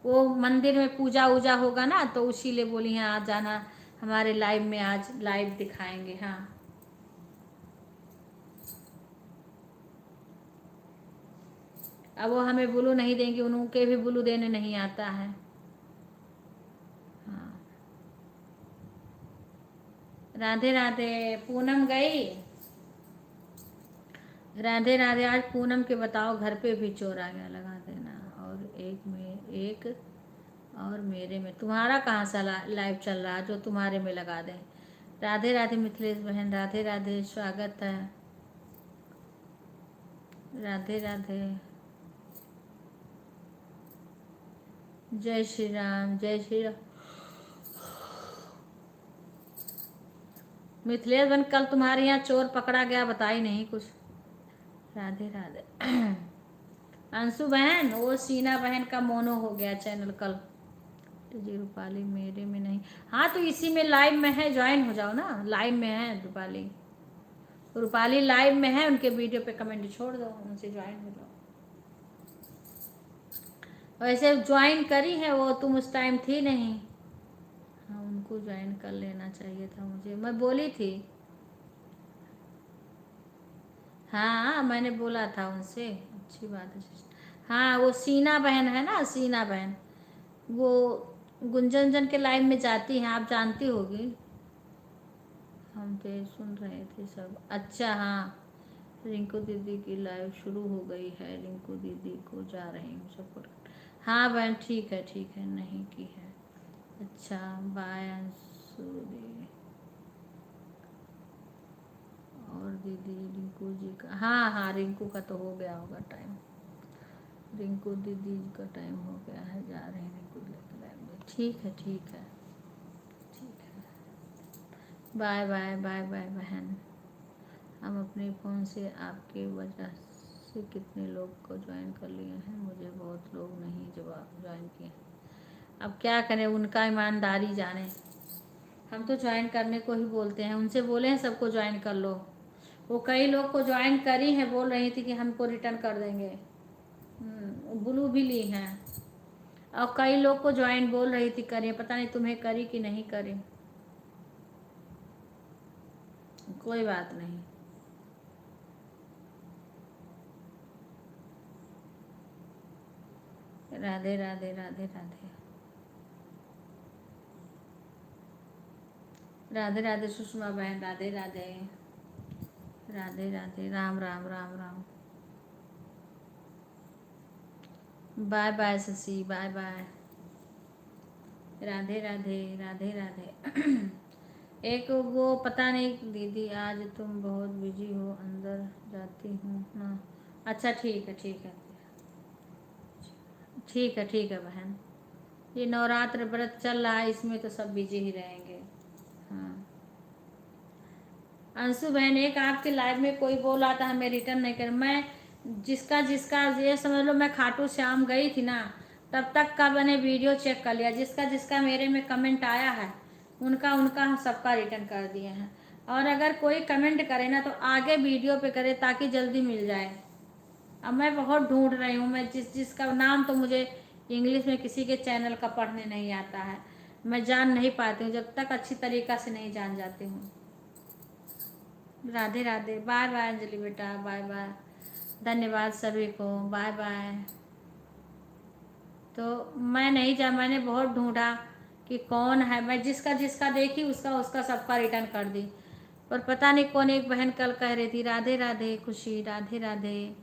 Speaker 1: वो मंदिर में पूजा वूजा होगा ना, तो उसी लिए बोली हैं आज जाना हमारे लाइव में, आज लाइव दिखाएंगे। हाँ, अब वो हमें ब्लू नहीं देंगे, उनके भी ब्लू देने नहीं आता है। हाँ, राधे राधे। पूनम गई? राधे राधे। आज पूनम के बताओ घर पे भी चोर आ गया, लगा देना। और एक और मेरे में, तुम्हारा कहाँ सा लाइव चल रहा है जो तुम्हारे में लगा दें। राधे राधे मिथिलेश बहन, राधे राधे, स्वागत है। राधे राधे, जय श्री राम, जय श्री राम। मिथिलेश बहन, कल तुम्हारे यहाँ चोर पकड़ा गया, बताई नहीं कुछ। राधे राधे। अंशु बहन, वो सीना बहन का मोनो हो गया चैनल कल। जी, रूपाली मेरे में नहीं। हाँ, तो इसी में लाइव में है, ज्वाइन हो जाओ ना, लाइव में है रूपाली। रूपाली लाइव में है, उनके वीडियो पे कमेंट छोड़ दो, उनसे ज्वाइन हो जाओ। वैसे ज्वाइन करी है वो, तुम उस टाइम थी नहीं। हाँ, उनको रिंकू ज्वाइन कर लेना चाहिए था मुझे, मैं बोली थी। हाँ मैंने बोला था उनसे, अच्छी बात है। हाँ वो सीना बहन है ना, सीना बहन, वो गुंजन के लाइव में जाती हैं, आप जानती होगी। हम तो सुन रहे थे सब। अच्छा हाँ, रिंकू दीदी की लाइव शुरू हो गई है, रिंकू दीदी को जा रही हूँ सपोर्ट। हाँ बहन ठीक है ठीक है, नहीं की है। अच्छा बाय अंशु दीदी और दीदी रिंकू जी का। हाँ हाँ रिंकू का तो हो गया होगा टाइम, रिंकू दीदी का टाइम हो गया है, जा रहे हैं रिंकू लेकर लाइव में। ठीक है ठीक है ठीक है, बाय बाय बाय बाय बहन। हम अपने फ़ोन से आपके वजह से कितने लोग को ज्वाइन कर लिए हैं, मुझे बहुत लोग नहीं जवाब ज्वाइन किए। अब क्या करें, उनका ईमानदारी जाने। हम तो ज्वाइन करने को ही बोलते हैं, उनसे बोले हैं सबको ज्वाइन कर लो। वो कई लोग को ज्वाइन करी हैं, बोल रही थी कि हमको रिटर्न कर देंगे। ब्लू भी ली हैं, और कई लोग को ज्वाइन बोल रही थी करें, पता नहीं तुम्हें करी कि नहीं करी। कोई बात नहीं। राधे राधे राधे राधे राधे राधे सुषमा बहन, Radhe Radhe Radhe Radhe, Ram Ram Ram Ram. Bye bye Shashi, bye bye, Radhe Radhe Radhe Radhe. एक वो पता नहीं दीदी आज तुम बहुत बिजी हो, अंदर जाती हूँ ना। अच्छा ठीक है ठीक है ठीक है ठीक है बहन, ये नवरात्र व्रत चल रहा है, इसमें तो सब बिजी ही रहेंगे। हाँ अंशु बहन, एक आपके लाइव में कोई बोल रहा था हमें रिटर्न नहीं कर, मैं जिसका जिसका ये समझ लो, मैं खाटू श्याम गई थी ना, तब तक का मैंने वीडियो चेक कर लिया, जिसका जिसका मेरे में कमेंट आया है उनका उनका हम सबका रिटर्न कर दिए हैं। और अगर कोई कमेंट करे ना तो आगे वीडियो पे करे ताकि जल्दी मिल जाए। अब मैं बहुत ढूंढ रही हूँ, मैं जिसका नाम तो मुझे इंग्लिश में किसी के चैनल का पढ़ने नहीं आता है, मैं जान नहीं पाती हूँ जब तक अच्छी तरीक़ा से नहीं जान जाती हूँ। राधे राधे, बाय बाय अंजलि बेटा, बाय बाय, धन्यवाद सभी को, बाय बाय। तो मैं नहीं जा, मैंने बहुत ढूंढा कि कौन है, मैं जिसका जिसका देखी उसका उसका सबका रिटर्न कर दी, पर पता नहीं कौन। एक बहन कल कह रही थी राधे राधे खुशी, राधे राधे,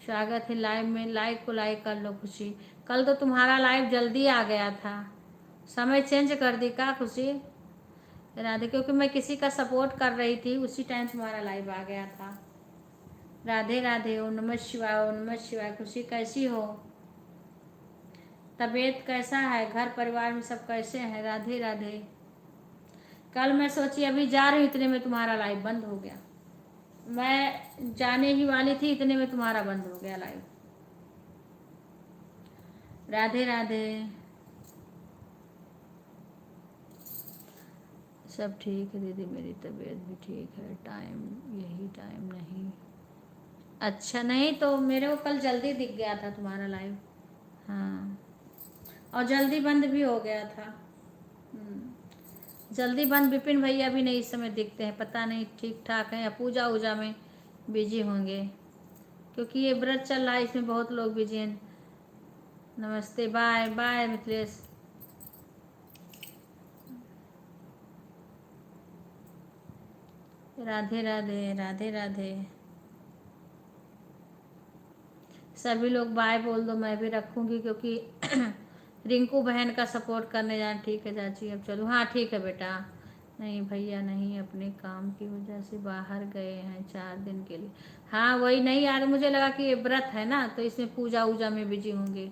Speaker 1: स्वागत है लाइव में, लाइव को लाइक कर लो खुशी। कल तो तुम्हारा लाइव जल्दी आ गया था, समय चेंज कर दी का खुशी? राधे, क्योंकि मैं किसी का सपोर्ट कर रही थी उसी टाइम तुम्हारा लाइव आ गया था। राधे राधे, ओम नमः शिवाय, ओम नमः शिवाय। खुशी कैसी हो, तबीयत कैसा है, घर परिवार में सब कैसे हैं? राधे राधे। कल मैं सोची अभी जा रही हूँ, इतने में तुम्हारा लाइव बंद हो गया, मैं जाने ही वाली थी, इतने में तुम्हारा बंद हो गया लाइव। राधे राधे, सब ठीक है दीदी, मेरी तबीयत भी ठीक है, टाइम यही टाइम नहीं। अच्छा नहीं तो मेरे को कल जल्दी दिख गया था तुम्हारा लाइव। हाँ और जल्दी बंद भी हो गया था। जल्दी बंद, विपिन भैया भी नहीं इस समय दिखते हैं, पता नहीं ठीक ठाक है या पूजा वूजा में बिजी होंगे, क्योंकि ये व्रत चल रहा है, इसमें बहुत लोग बिजी हैं। नमस्ते, बाय बाय मिथिलेश। राधे राधे राधे राधे, सभी लोग बाय बोल दो, मैं भी रखूँगी, क्योंकि रिंकू बहन का सपोर्ट करने जाए। ठीक है चाची, अब चलो। हाँ ठीक है बेटा। नहीं भैया नहीं, अपने काम की वजह से बाहर गए हैं 4 दिन के लिए। हाँ वही नहीं यार, मुझे लगा कि ये व्रत है ना तो इसमें पूजा वूजा में बिजी होंगे।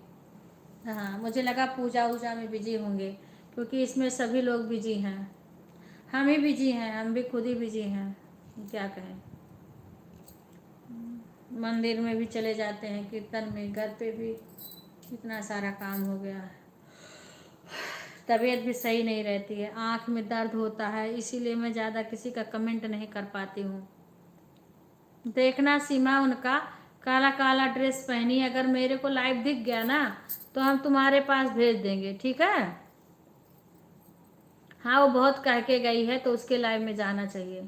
Speaker 1: हाँ मुझे लगा पूजा वूजा में बिजी होंगे, क्योंकि इसमें सभी लोग बिजी हैं, हम ही बिजी हैं, हम भी खुद ही बिजी हैं, क्या कहें। मंदिर में भी चले जाते हैं, कीर्तन में, घर पे भी इतना सारा काम हो गया है। तबीयत भी सही नहीं रहती है, आँख में दर्द होता है, इसीलिए मैं ज़्यादा किसी का कमेंट नहीं कर पाती हूँ। देखना सीमा उनका काला काला ड्रेस पहनी, अगर मेरे को लाइव दिख गया ना तो हम तुम्हारे पास भेज देंगे, ठीक है? हाँ वो बहुत कह के गई है तो उसके लाइव में जाना चाहिए।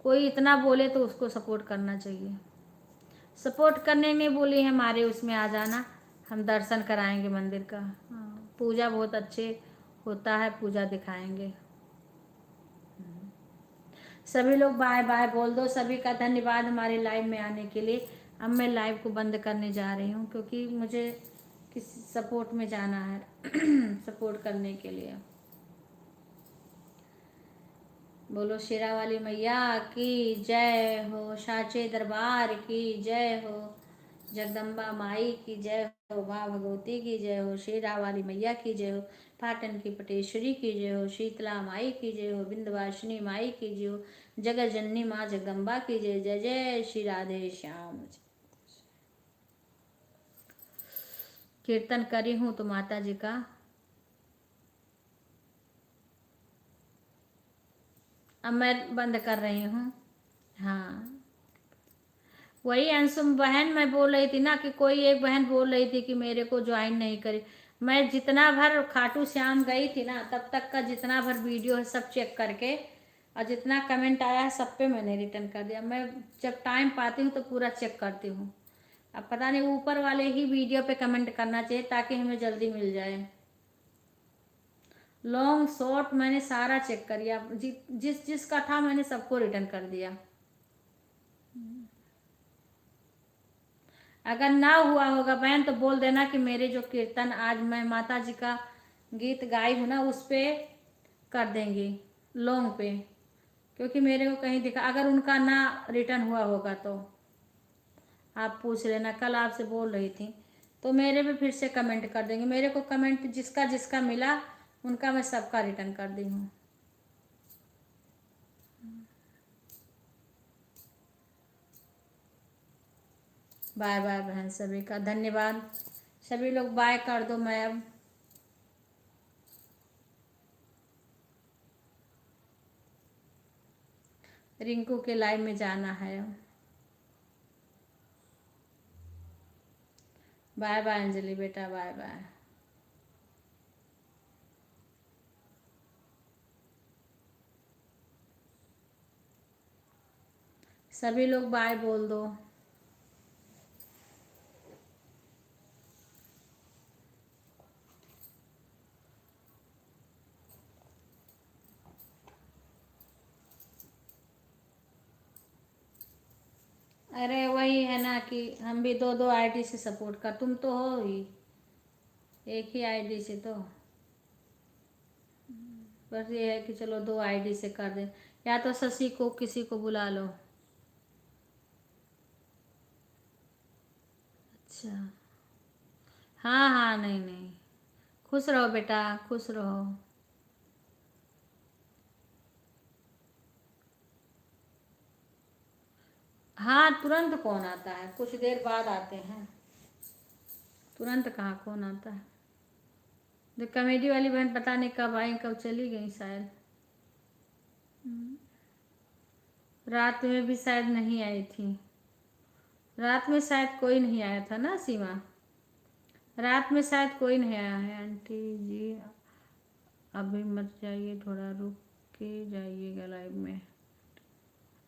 Speaker 1: कोई इतना बोले तो उसको सपोर्ट करना चाहिए। सपोर्ट करने नहीं बोली है, हमारे उसमें आ जाना, हम दर्शन कराएंगे मंदिर का। हाँ पूजा बहुत अच्छे होता है, पूजा दिखाएंगे। सभी लोग बाय बाय बोल दो। सभी का धन्यवाद हमारे लाइव में आने के लिए। अब मैं लाइव को बंद करने जा रही हूँ क्योंकि मुझे किसी सपोर्ट में जाना है सपोर्ट करने के लिए। बोलो शेरा वाली मैया की जय हो, साचे दरबार की जय हो, जगदम्बा माई की जय हो, माँ भगवती की जय हो, शेरा वाली मैया की जय हो, पाटन की पटेश्वरी की जय हो, शीतला माई की जय हो, विंध्यवासिनी माई की जय हो, जगत जननी माँ जगदम्बा की जय। जय जय श्री राधे श्याम। कीर्तन करी हूँ तो माता जी का। अब मैं बंद कर रही हूँ। हाँ वही अंशुम बहन मैं बोल रही थी ना कि कोई एक बहन बोल रही थी कि मेरे को ज्वाइन नहीं करे। मैं जितना भर खाटू श्याम गई थी ना तब तक का जितना भर वीडियो है सब चेक करके और जितना कमेंट आया है सब पे मैंने रिटर्न कर दिया। मैं जब टाइम पाती हूँ तो पूरा चेक करती हूँ। अब पता नहीं ऊपर वाले ही वीडियो पे कमेंट करना चाहिए ताकि हमें जल्दी मिल जाए। लॉन्ग शॉर्ट मैंने सारा चेक कर लिया, जिस जिसका था मैंने सबको रिटर्न कर दिया। अगर ना हुआ होगा बहन तो बोल देना कि मेरे जो कीर्तन आज मैं माता जी का गीत गाई हूँ ना उस पे कर देंगे लॉन्ग पे, क्योंकि मेरे को कहीं दिखा अगर उनका ना रिटर्न हुआ होगा तो आप पूछ लेना। कल आपसे बोल रही थी तो मेरे भी फिर से कमेंट कर देंगे। मेरे को कमेंट जिसका जिसका मिला उनका मैं सबका रिटर्न कर दी हूँ। बाय बाय बहन, सभी का धन्यवाद। सभी लोग बाय कर दो। मैं अब रिंकू के लाइव में जाना है। बाय बाय अंजलि बेटा, बाय बाय। सभी लोग बाय बोल दो। अरे वही है ना कि हम भी दो दो आईडी से सपोर्ट कर, तुम तो हो ही एक ही आईडी से तो बस ये है कि चलो दो आईडी से कर दे, या तो शशि को किसी को बुला लो। अच्छा हाँ हाँ, नहीं नहीं, खुश रहो बेटा, खुश रहो। हाँ तुरंत कौन आता है, कुछ देर बाद आते हैं, तुरंत कहाँ कौन आता है। जो कॉमेडी वाली बहन पता नहीं कब आई, कब चली गई शायद। रात में भी शायद नहीं आई थी। रात में शायद कोई नहीं आया था ना सीमा, रात में शायद कोई नहीं आया है। आंटी जी अभी मत जाइए, थोड़ा रुक के जाइएगा लाइव में।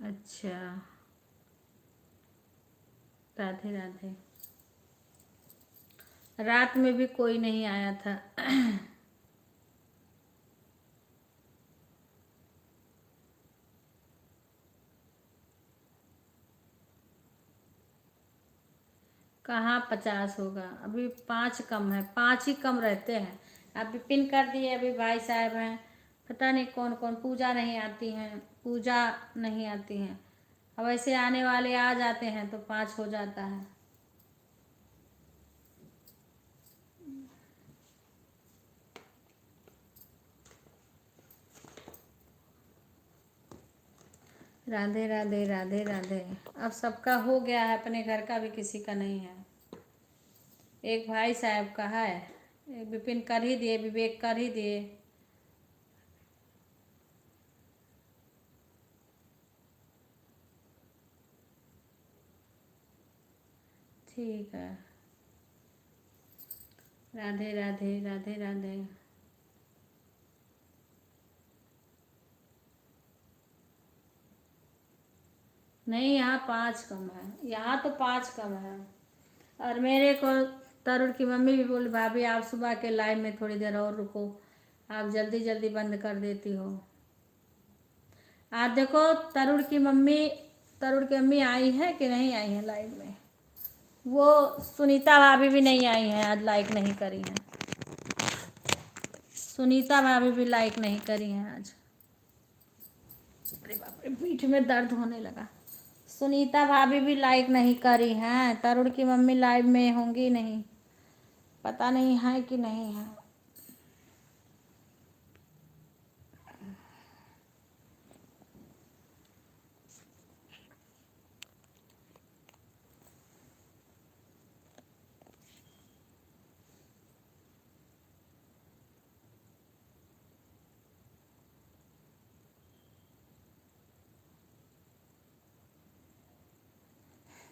Speaker 1: अच्छा राधे राधे। रात में भी कोई नहीं आया था कहाँ 50 होगा, अभी 5 कम है, 5 ही कम रहते हैं। अभी पिन कर दिए, अभी भाई साहब हैं, पता नहीं कौन कौन। पूजा नहीं आती हैं, पूजा नहीं आती हैं। अब ऐसे आने वाले आ जाते हैं तो 5 हो जाता है। राधे राधे राधे राधे। अब सबका हो गया है, अपने घर का भी किसी का नहीं है। एक भाई साहब का है, एक विपिन कर ही दिए, विवेक कर ही दिए। ठीक है। राधे राधे राधे राधे। नहीं, यहाँ 5 कम है, यहाँ तो 5 कम है। और मेरे को तरुण की मम्मी भी बोली, भाभी आप सुबह के लाइव में थोड़ी देर और रुको, आप जल्दी जल्दी बंद कर देती हो। आज देखो तरुण की मम्मी आई है कि नहीं आई है लाइव में। वो सुनीता भाभी भी नहीं आई हैं, आज लाइक नहीं करी हैं। सुनीता भाभी भी लाइक नहीं करी हैं आज। अरे बाप रे, पीठ में दर्द होने लगा। सुनीता भाभी भी लाइक नहीं करी हैं। तरुण की मम्मी लाइव में होंगी नहीं, पता नहीं है कि नहीं है।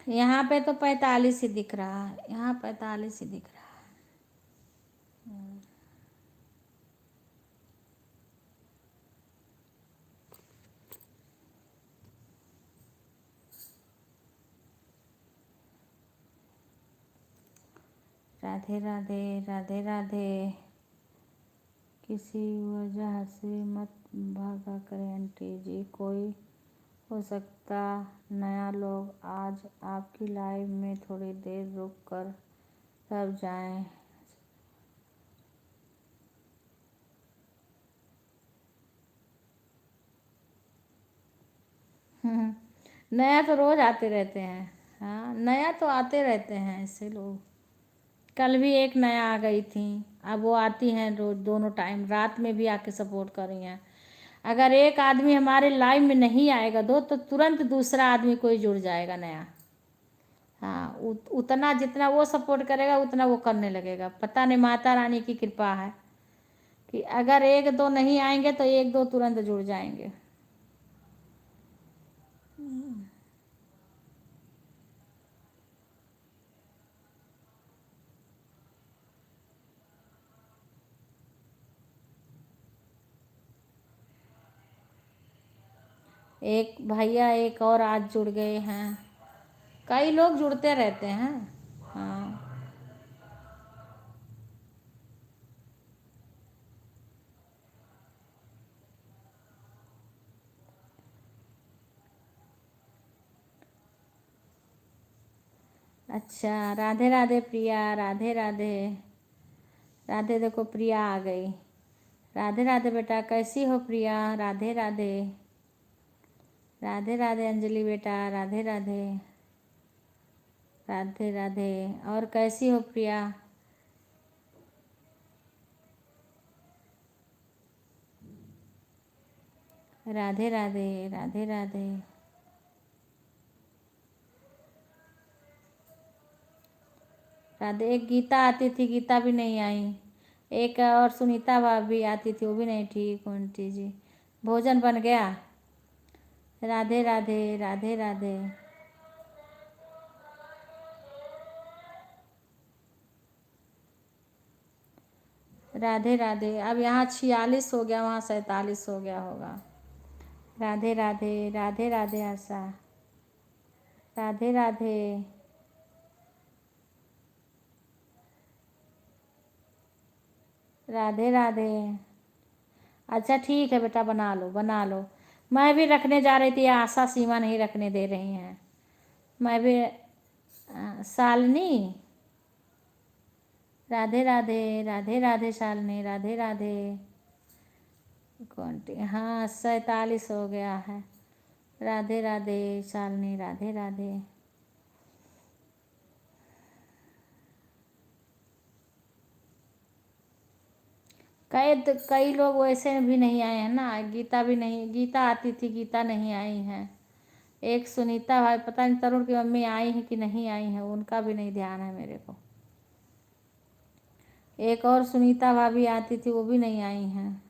Speaker 1: यहाँ पे तो 45 ही दिख रहा है, यहाँ 45 ही दिख रहा है। राधे राधे, राधे राधे। किसी वजह से मत भागा करें आंटी जी, कोई हो सकता नया लोग आज आपकी लाइव में थोड़ी देर रुक कर तब जाएं। नया तो रोज आते रहते हैं। हाँ, नया तो आते रहते हैं ऐसे लोग। कल भी एक नया आ गई थी, अब वो आती हैं रोज, दोनों टाइम रात में भी आके सपोर्ट कर रही हैं। अगर एक आदमी हमारे लाइव में नहीं आएगा दो, तो तुरंत दूसरा आदमी कोई जुड़ जाएगा नया। हाँ, उतना जितना वो सपोर्ट करेगा उतना वो करने लगेगा। पता नहीं, माता रानी की कृपा है कि अगर एक दो नहीं आएंगे तो एक दो तुरंत जुड़ जाएंगे। एक भैया एक और आज जुड़ गए हैं। कई लोग जुड़ते रहते हैं। हाँ, अच्छा, राधे राधे प्रिया, राधे राधे। राधे, देखो प्रिया आ गई। राधे राधे बेटा, कैसी हो प्रिया? राधे राधे, राधे राधे अंजलि बेटा, राधे राधे, राधे राधे। और कैसी हो प्रिया? राधे राधे, राधे राधे। राधे, एक गीता आती थी, गीता भी नहीं आई। एक और सुनीता भाभी आती थी, वो भी नहीं। ठीक आंटी जी, भोजन बन गया? राधे राधे, राधे राधे। राधे राधे। अब यहाँ 46 हो गया, वहाँ 47 हो गया होगा। राधे राधे, राधे राधे आशा, राधे राधे। राधे राधे। अच्छा ठीक है बेटा, बना लो बना लो। मैं भी रखने जा रही थी, आशा सीमा नहीं रखने दे रही हैं। मैं भी शालिनी। राधे राधे, राधे राधे शालिनी, राधे राधे। कौन? हाँ, 47 हो गया है। राधे राधे शालिनी, राधे राधे। कई लोग वैसे भी नहीं आए हैं ना। गीता भी नहीं, गीता आती थी, गीता नहीं आई हैं। एक सुनीता भाई, पता नहीं तरुण की मम्मी आई हैं कि नहीं आई हैं, उनका भी नहीं ध्यान है मेरे को। एक और सुनीता भाभी आती थी, वो भी नहीं आई हैं।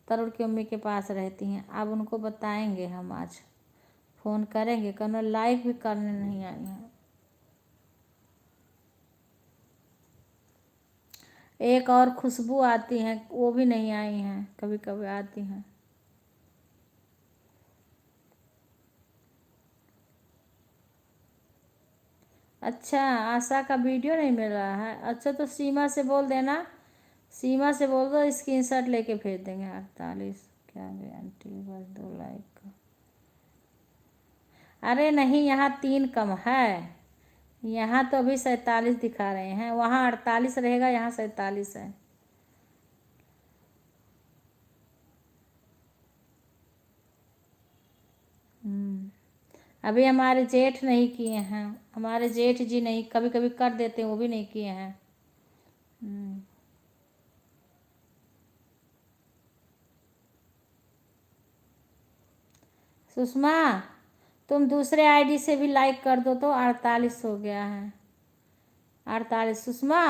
Speaker 1: तरुण की मम्मी के पास रहती हैं। अब उनको बताएंगे हम, आज फ़ोन करेंगे, कल लाइव भी करने नहीं आई हैं। एक और खुशबू आती हैं, वो भी नहीं आई हैं, कभी कभी आती हैं।
Speaker 2: अच्छा, आशा का वीडियो नहीं मिल रहा है। अच्छा तो सीमा से बोल देना, सीमा से बोल दो स्क्रीनशॉट लेके भेज देंगे। 48 क्या गारंटी, बस 2 लाइक का। अरे नहीं, यहाँ 3 कम है। यहाँ तो अभी 47 दिखा रहे हैं, वहाँ 48 रहेगा, यहाँ 47 है। अभी हमारे जेठ नहीं किए हैं, हमारे जेठ जी नहीं, कभी कभी कर देते हैं, वो भी नहीं किए हैं। सुषमा, तुम दूसरे आईडी से भी लाइक कर दो तो 48 हो गया है। 48। सुषमा,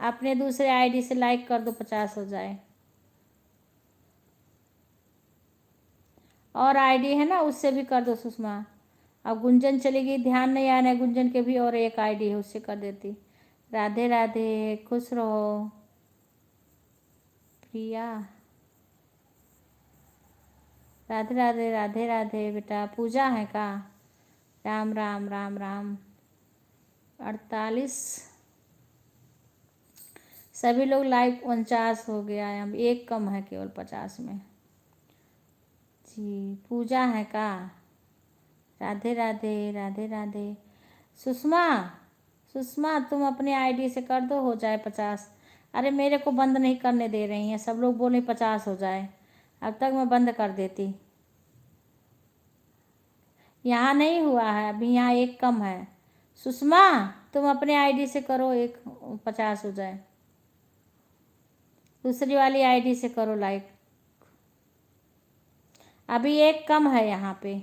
Speaker 2: अपने दूसरे आईडी से लाइक कर दो, 50 हो जाए। और आईडी है ना, उससे भी कर दो सुषमा। अब गुंजन चलेगी, ध्यान नहीं आना है गुंजन के भी, और एक आईडी है उससे कर देती। राधे राधे, खुश रहो प्रिया। राधे राधे, राधे राधे बेटा। पूजा है का? राम राम राम राम। 48 सभी लोग लाइव। 49 हो गया है, अब एक कम है केवल 50 में। जी पूजा है का? राधे राधे, राधे राधे। सुषमा, सुषमा तुम अपने आईडी से कर दो, हो जाए 50। अरे मेरे को बंद नहीं करने दे रही हैं, सब लोग बोले 50 हो जाए, अब तक मैं बंद कर देती। यहाँ नहीं हुआ है अभी, यहाँ एक कम है। सुषमा, तुम अपने आईडी से करो, एक 50 हो जाए। दूसरी वाली आईडी से करो लाइक, अभी एक कम है यहाँ पे।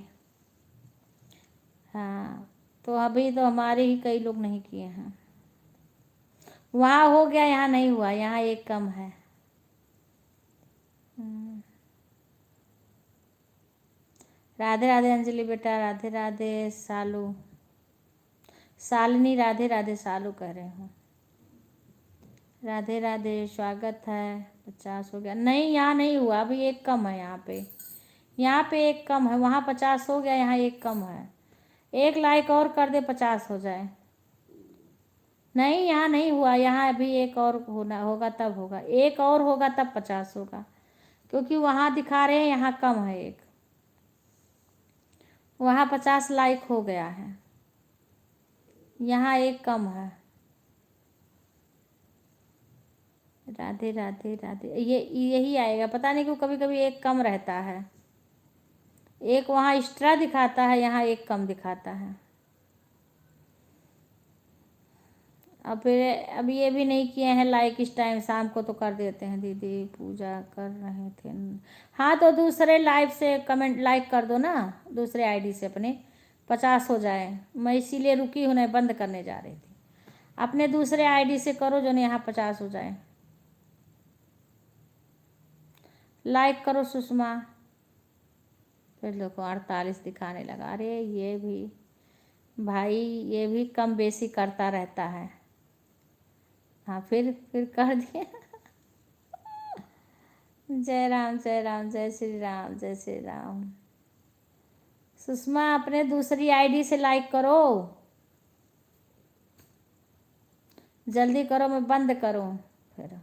Speaker 2: हाँ तो अभी तो हमारे ही कई लोग नहीं किए हैं। वहाँ हो गया, यहाँ नहीं हुआ, यहाँ एक कम है। राधे राधे अंजलि बेटा, राधे राधे। सालू, शालिनी, राधे राधे। सालू कह रहे हूँ। राधे राधे, स्वागत है। 50 हो गया, नहीं यहाँ नहीं हुआ, अभी एक कम है यहाँ पे। यहाँ पे एक कम है, वहाँ 50 हो गया, यहाँ एक कम है। एक लाइक और कर दे, 50 हो जाए। नहीं यहाँ नहीं हुआ, यहाँ अभी एक और होना होगा तब होगा, एक और होगा तब 50 होगा, क्योंकि वहाँ दिखा रहे हैं यहाँ कम है एक, वहाँ 50 लाइक हो गया है, यहाँ एक कम है। राधे राधे राधे। ये यही आएगा, पता नहीं क्यों कभी कभी एक कम रहता है, एक वहाँ एक्स्ट्रा दिखाता है, यहाँ एक कम दिखाता है। अब फिर अब ये भी नहीं किए हैं लाइक, इस टाइम शाम को तो कर देते हैं। दीदी पूजा कर रहे थे। हाँ तो दूसरे लाइव से कमेंट लाइक कर दो ना, दूसरे आईडी से अपने, 50 हो जाए। मैं इसीलिए रुकी हूँ, नहीं बंद करने जा रही थी। अपने दूसरे आईडी से करो जो नहीं, यहाँ 50 हो जाए। लाइक करो सुषमा। फिर देखो 48 दिखाने लगा। अरे ये भी भाई, ये भी कम बेसी करता रहता है। हाँ फिर कर दिया। जय राम जय राम, जय श्री राम, जय श्री राम। सुषमा अपने दूसरी आईडी से लाइक करो, जल्दी करो, मैं बंद करूँ फिर।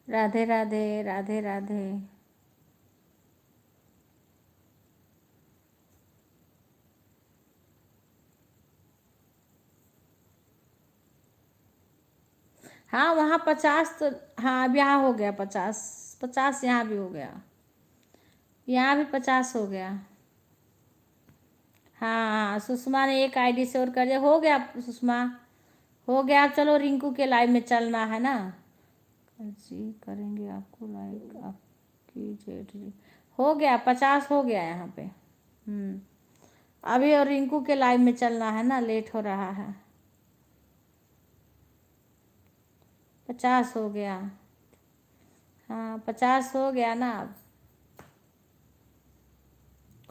Speaker 2: राधे राधे, राधे राधे। हाँ वहाँ 50 तो, हाँ अब यहाँ हो गया 50, 50 यहाँ भी हो गया, यहाँ भी 50 हो गया। हाँ हाँ सुषमा ने एक आईडी से और कर दिया, हो गया सुषमा, हो गया। चलो रिंकू के लाइव में चलना है ना जी, करेंगे आपको लाइक, आपकी जेठ जी। हो गया 50 हो गया यहाँ पे। अभी और रिंकू के लाइव में चलना है ना, लेट हो रहा है। 50 हो गया। हाँ 50 हो गया ना अब।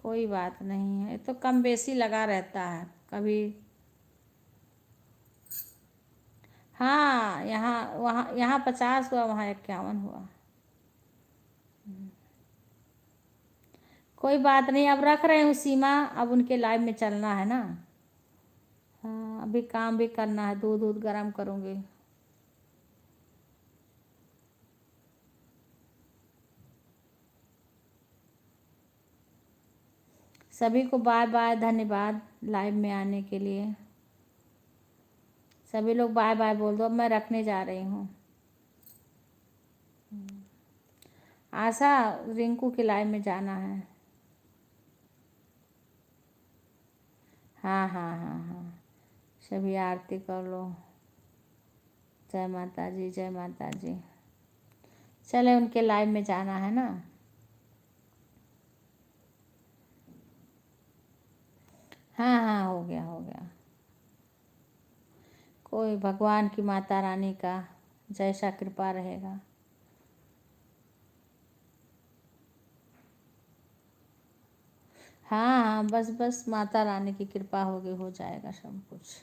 Speaker 2: कोई बात नहीं है, तो कम बेसी लगा रहता है कभी। हाँ यहाँ वहाँ यहाँ 50 हुआ, वहाँ 51 हुआ। कोई बात नहीं, अब रख रहे हूँ सीमा, अब उनके लाइव में चलना है ना। हाँ अभी काम भी करना है, दूध दूध गर्म करूँगी। सभी को बाय बाय, धन्यवाद लाइव में आने के लिए। सभी लोग बाय बाय बोल दो, अब मैं रखने जा रही हूँ। आशा रिंकू के लाइव में जाना है। हाँ हाँ हाँ हाँ, सभी आरती कर लो। जय माता जी, जय माता जी। चले उनके लाइव में जाना है ना। हाँ हाँ हो गया हो गया। कोई भगवान की माता रानी का जैसा कृपा रहेगा। हाँ हाँ बस बस माता रानी की कृपा होगी, हो जाएगा सब कुछ।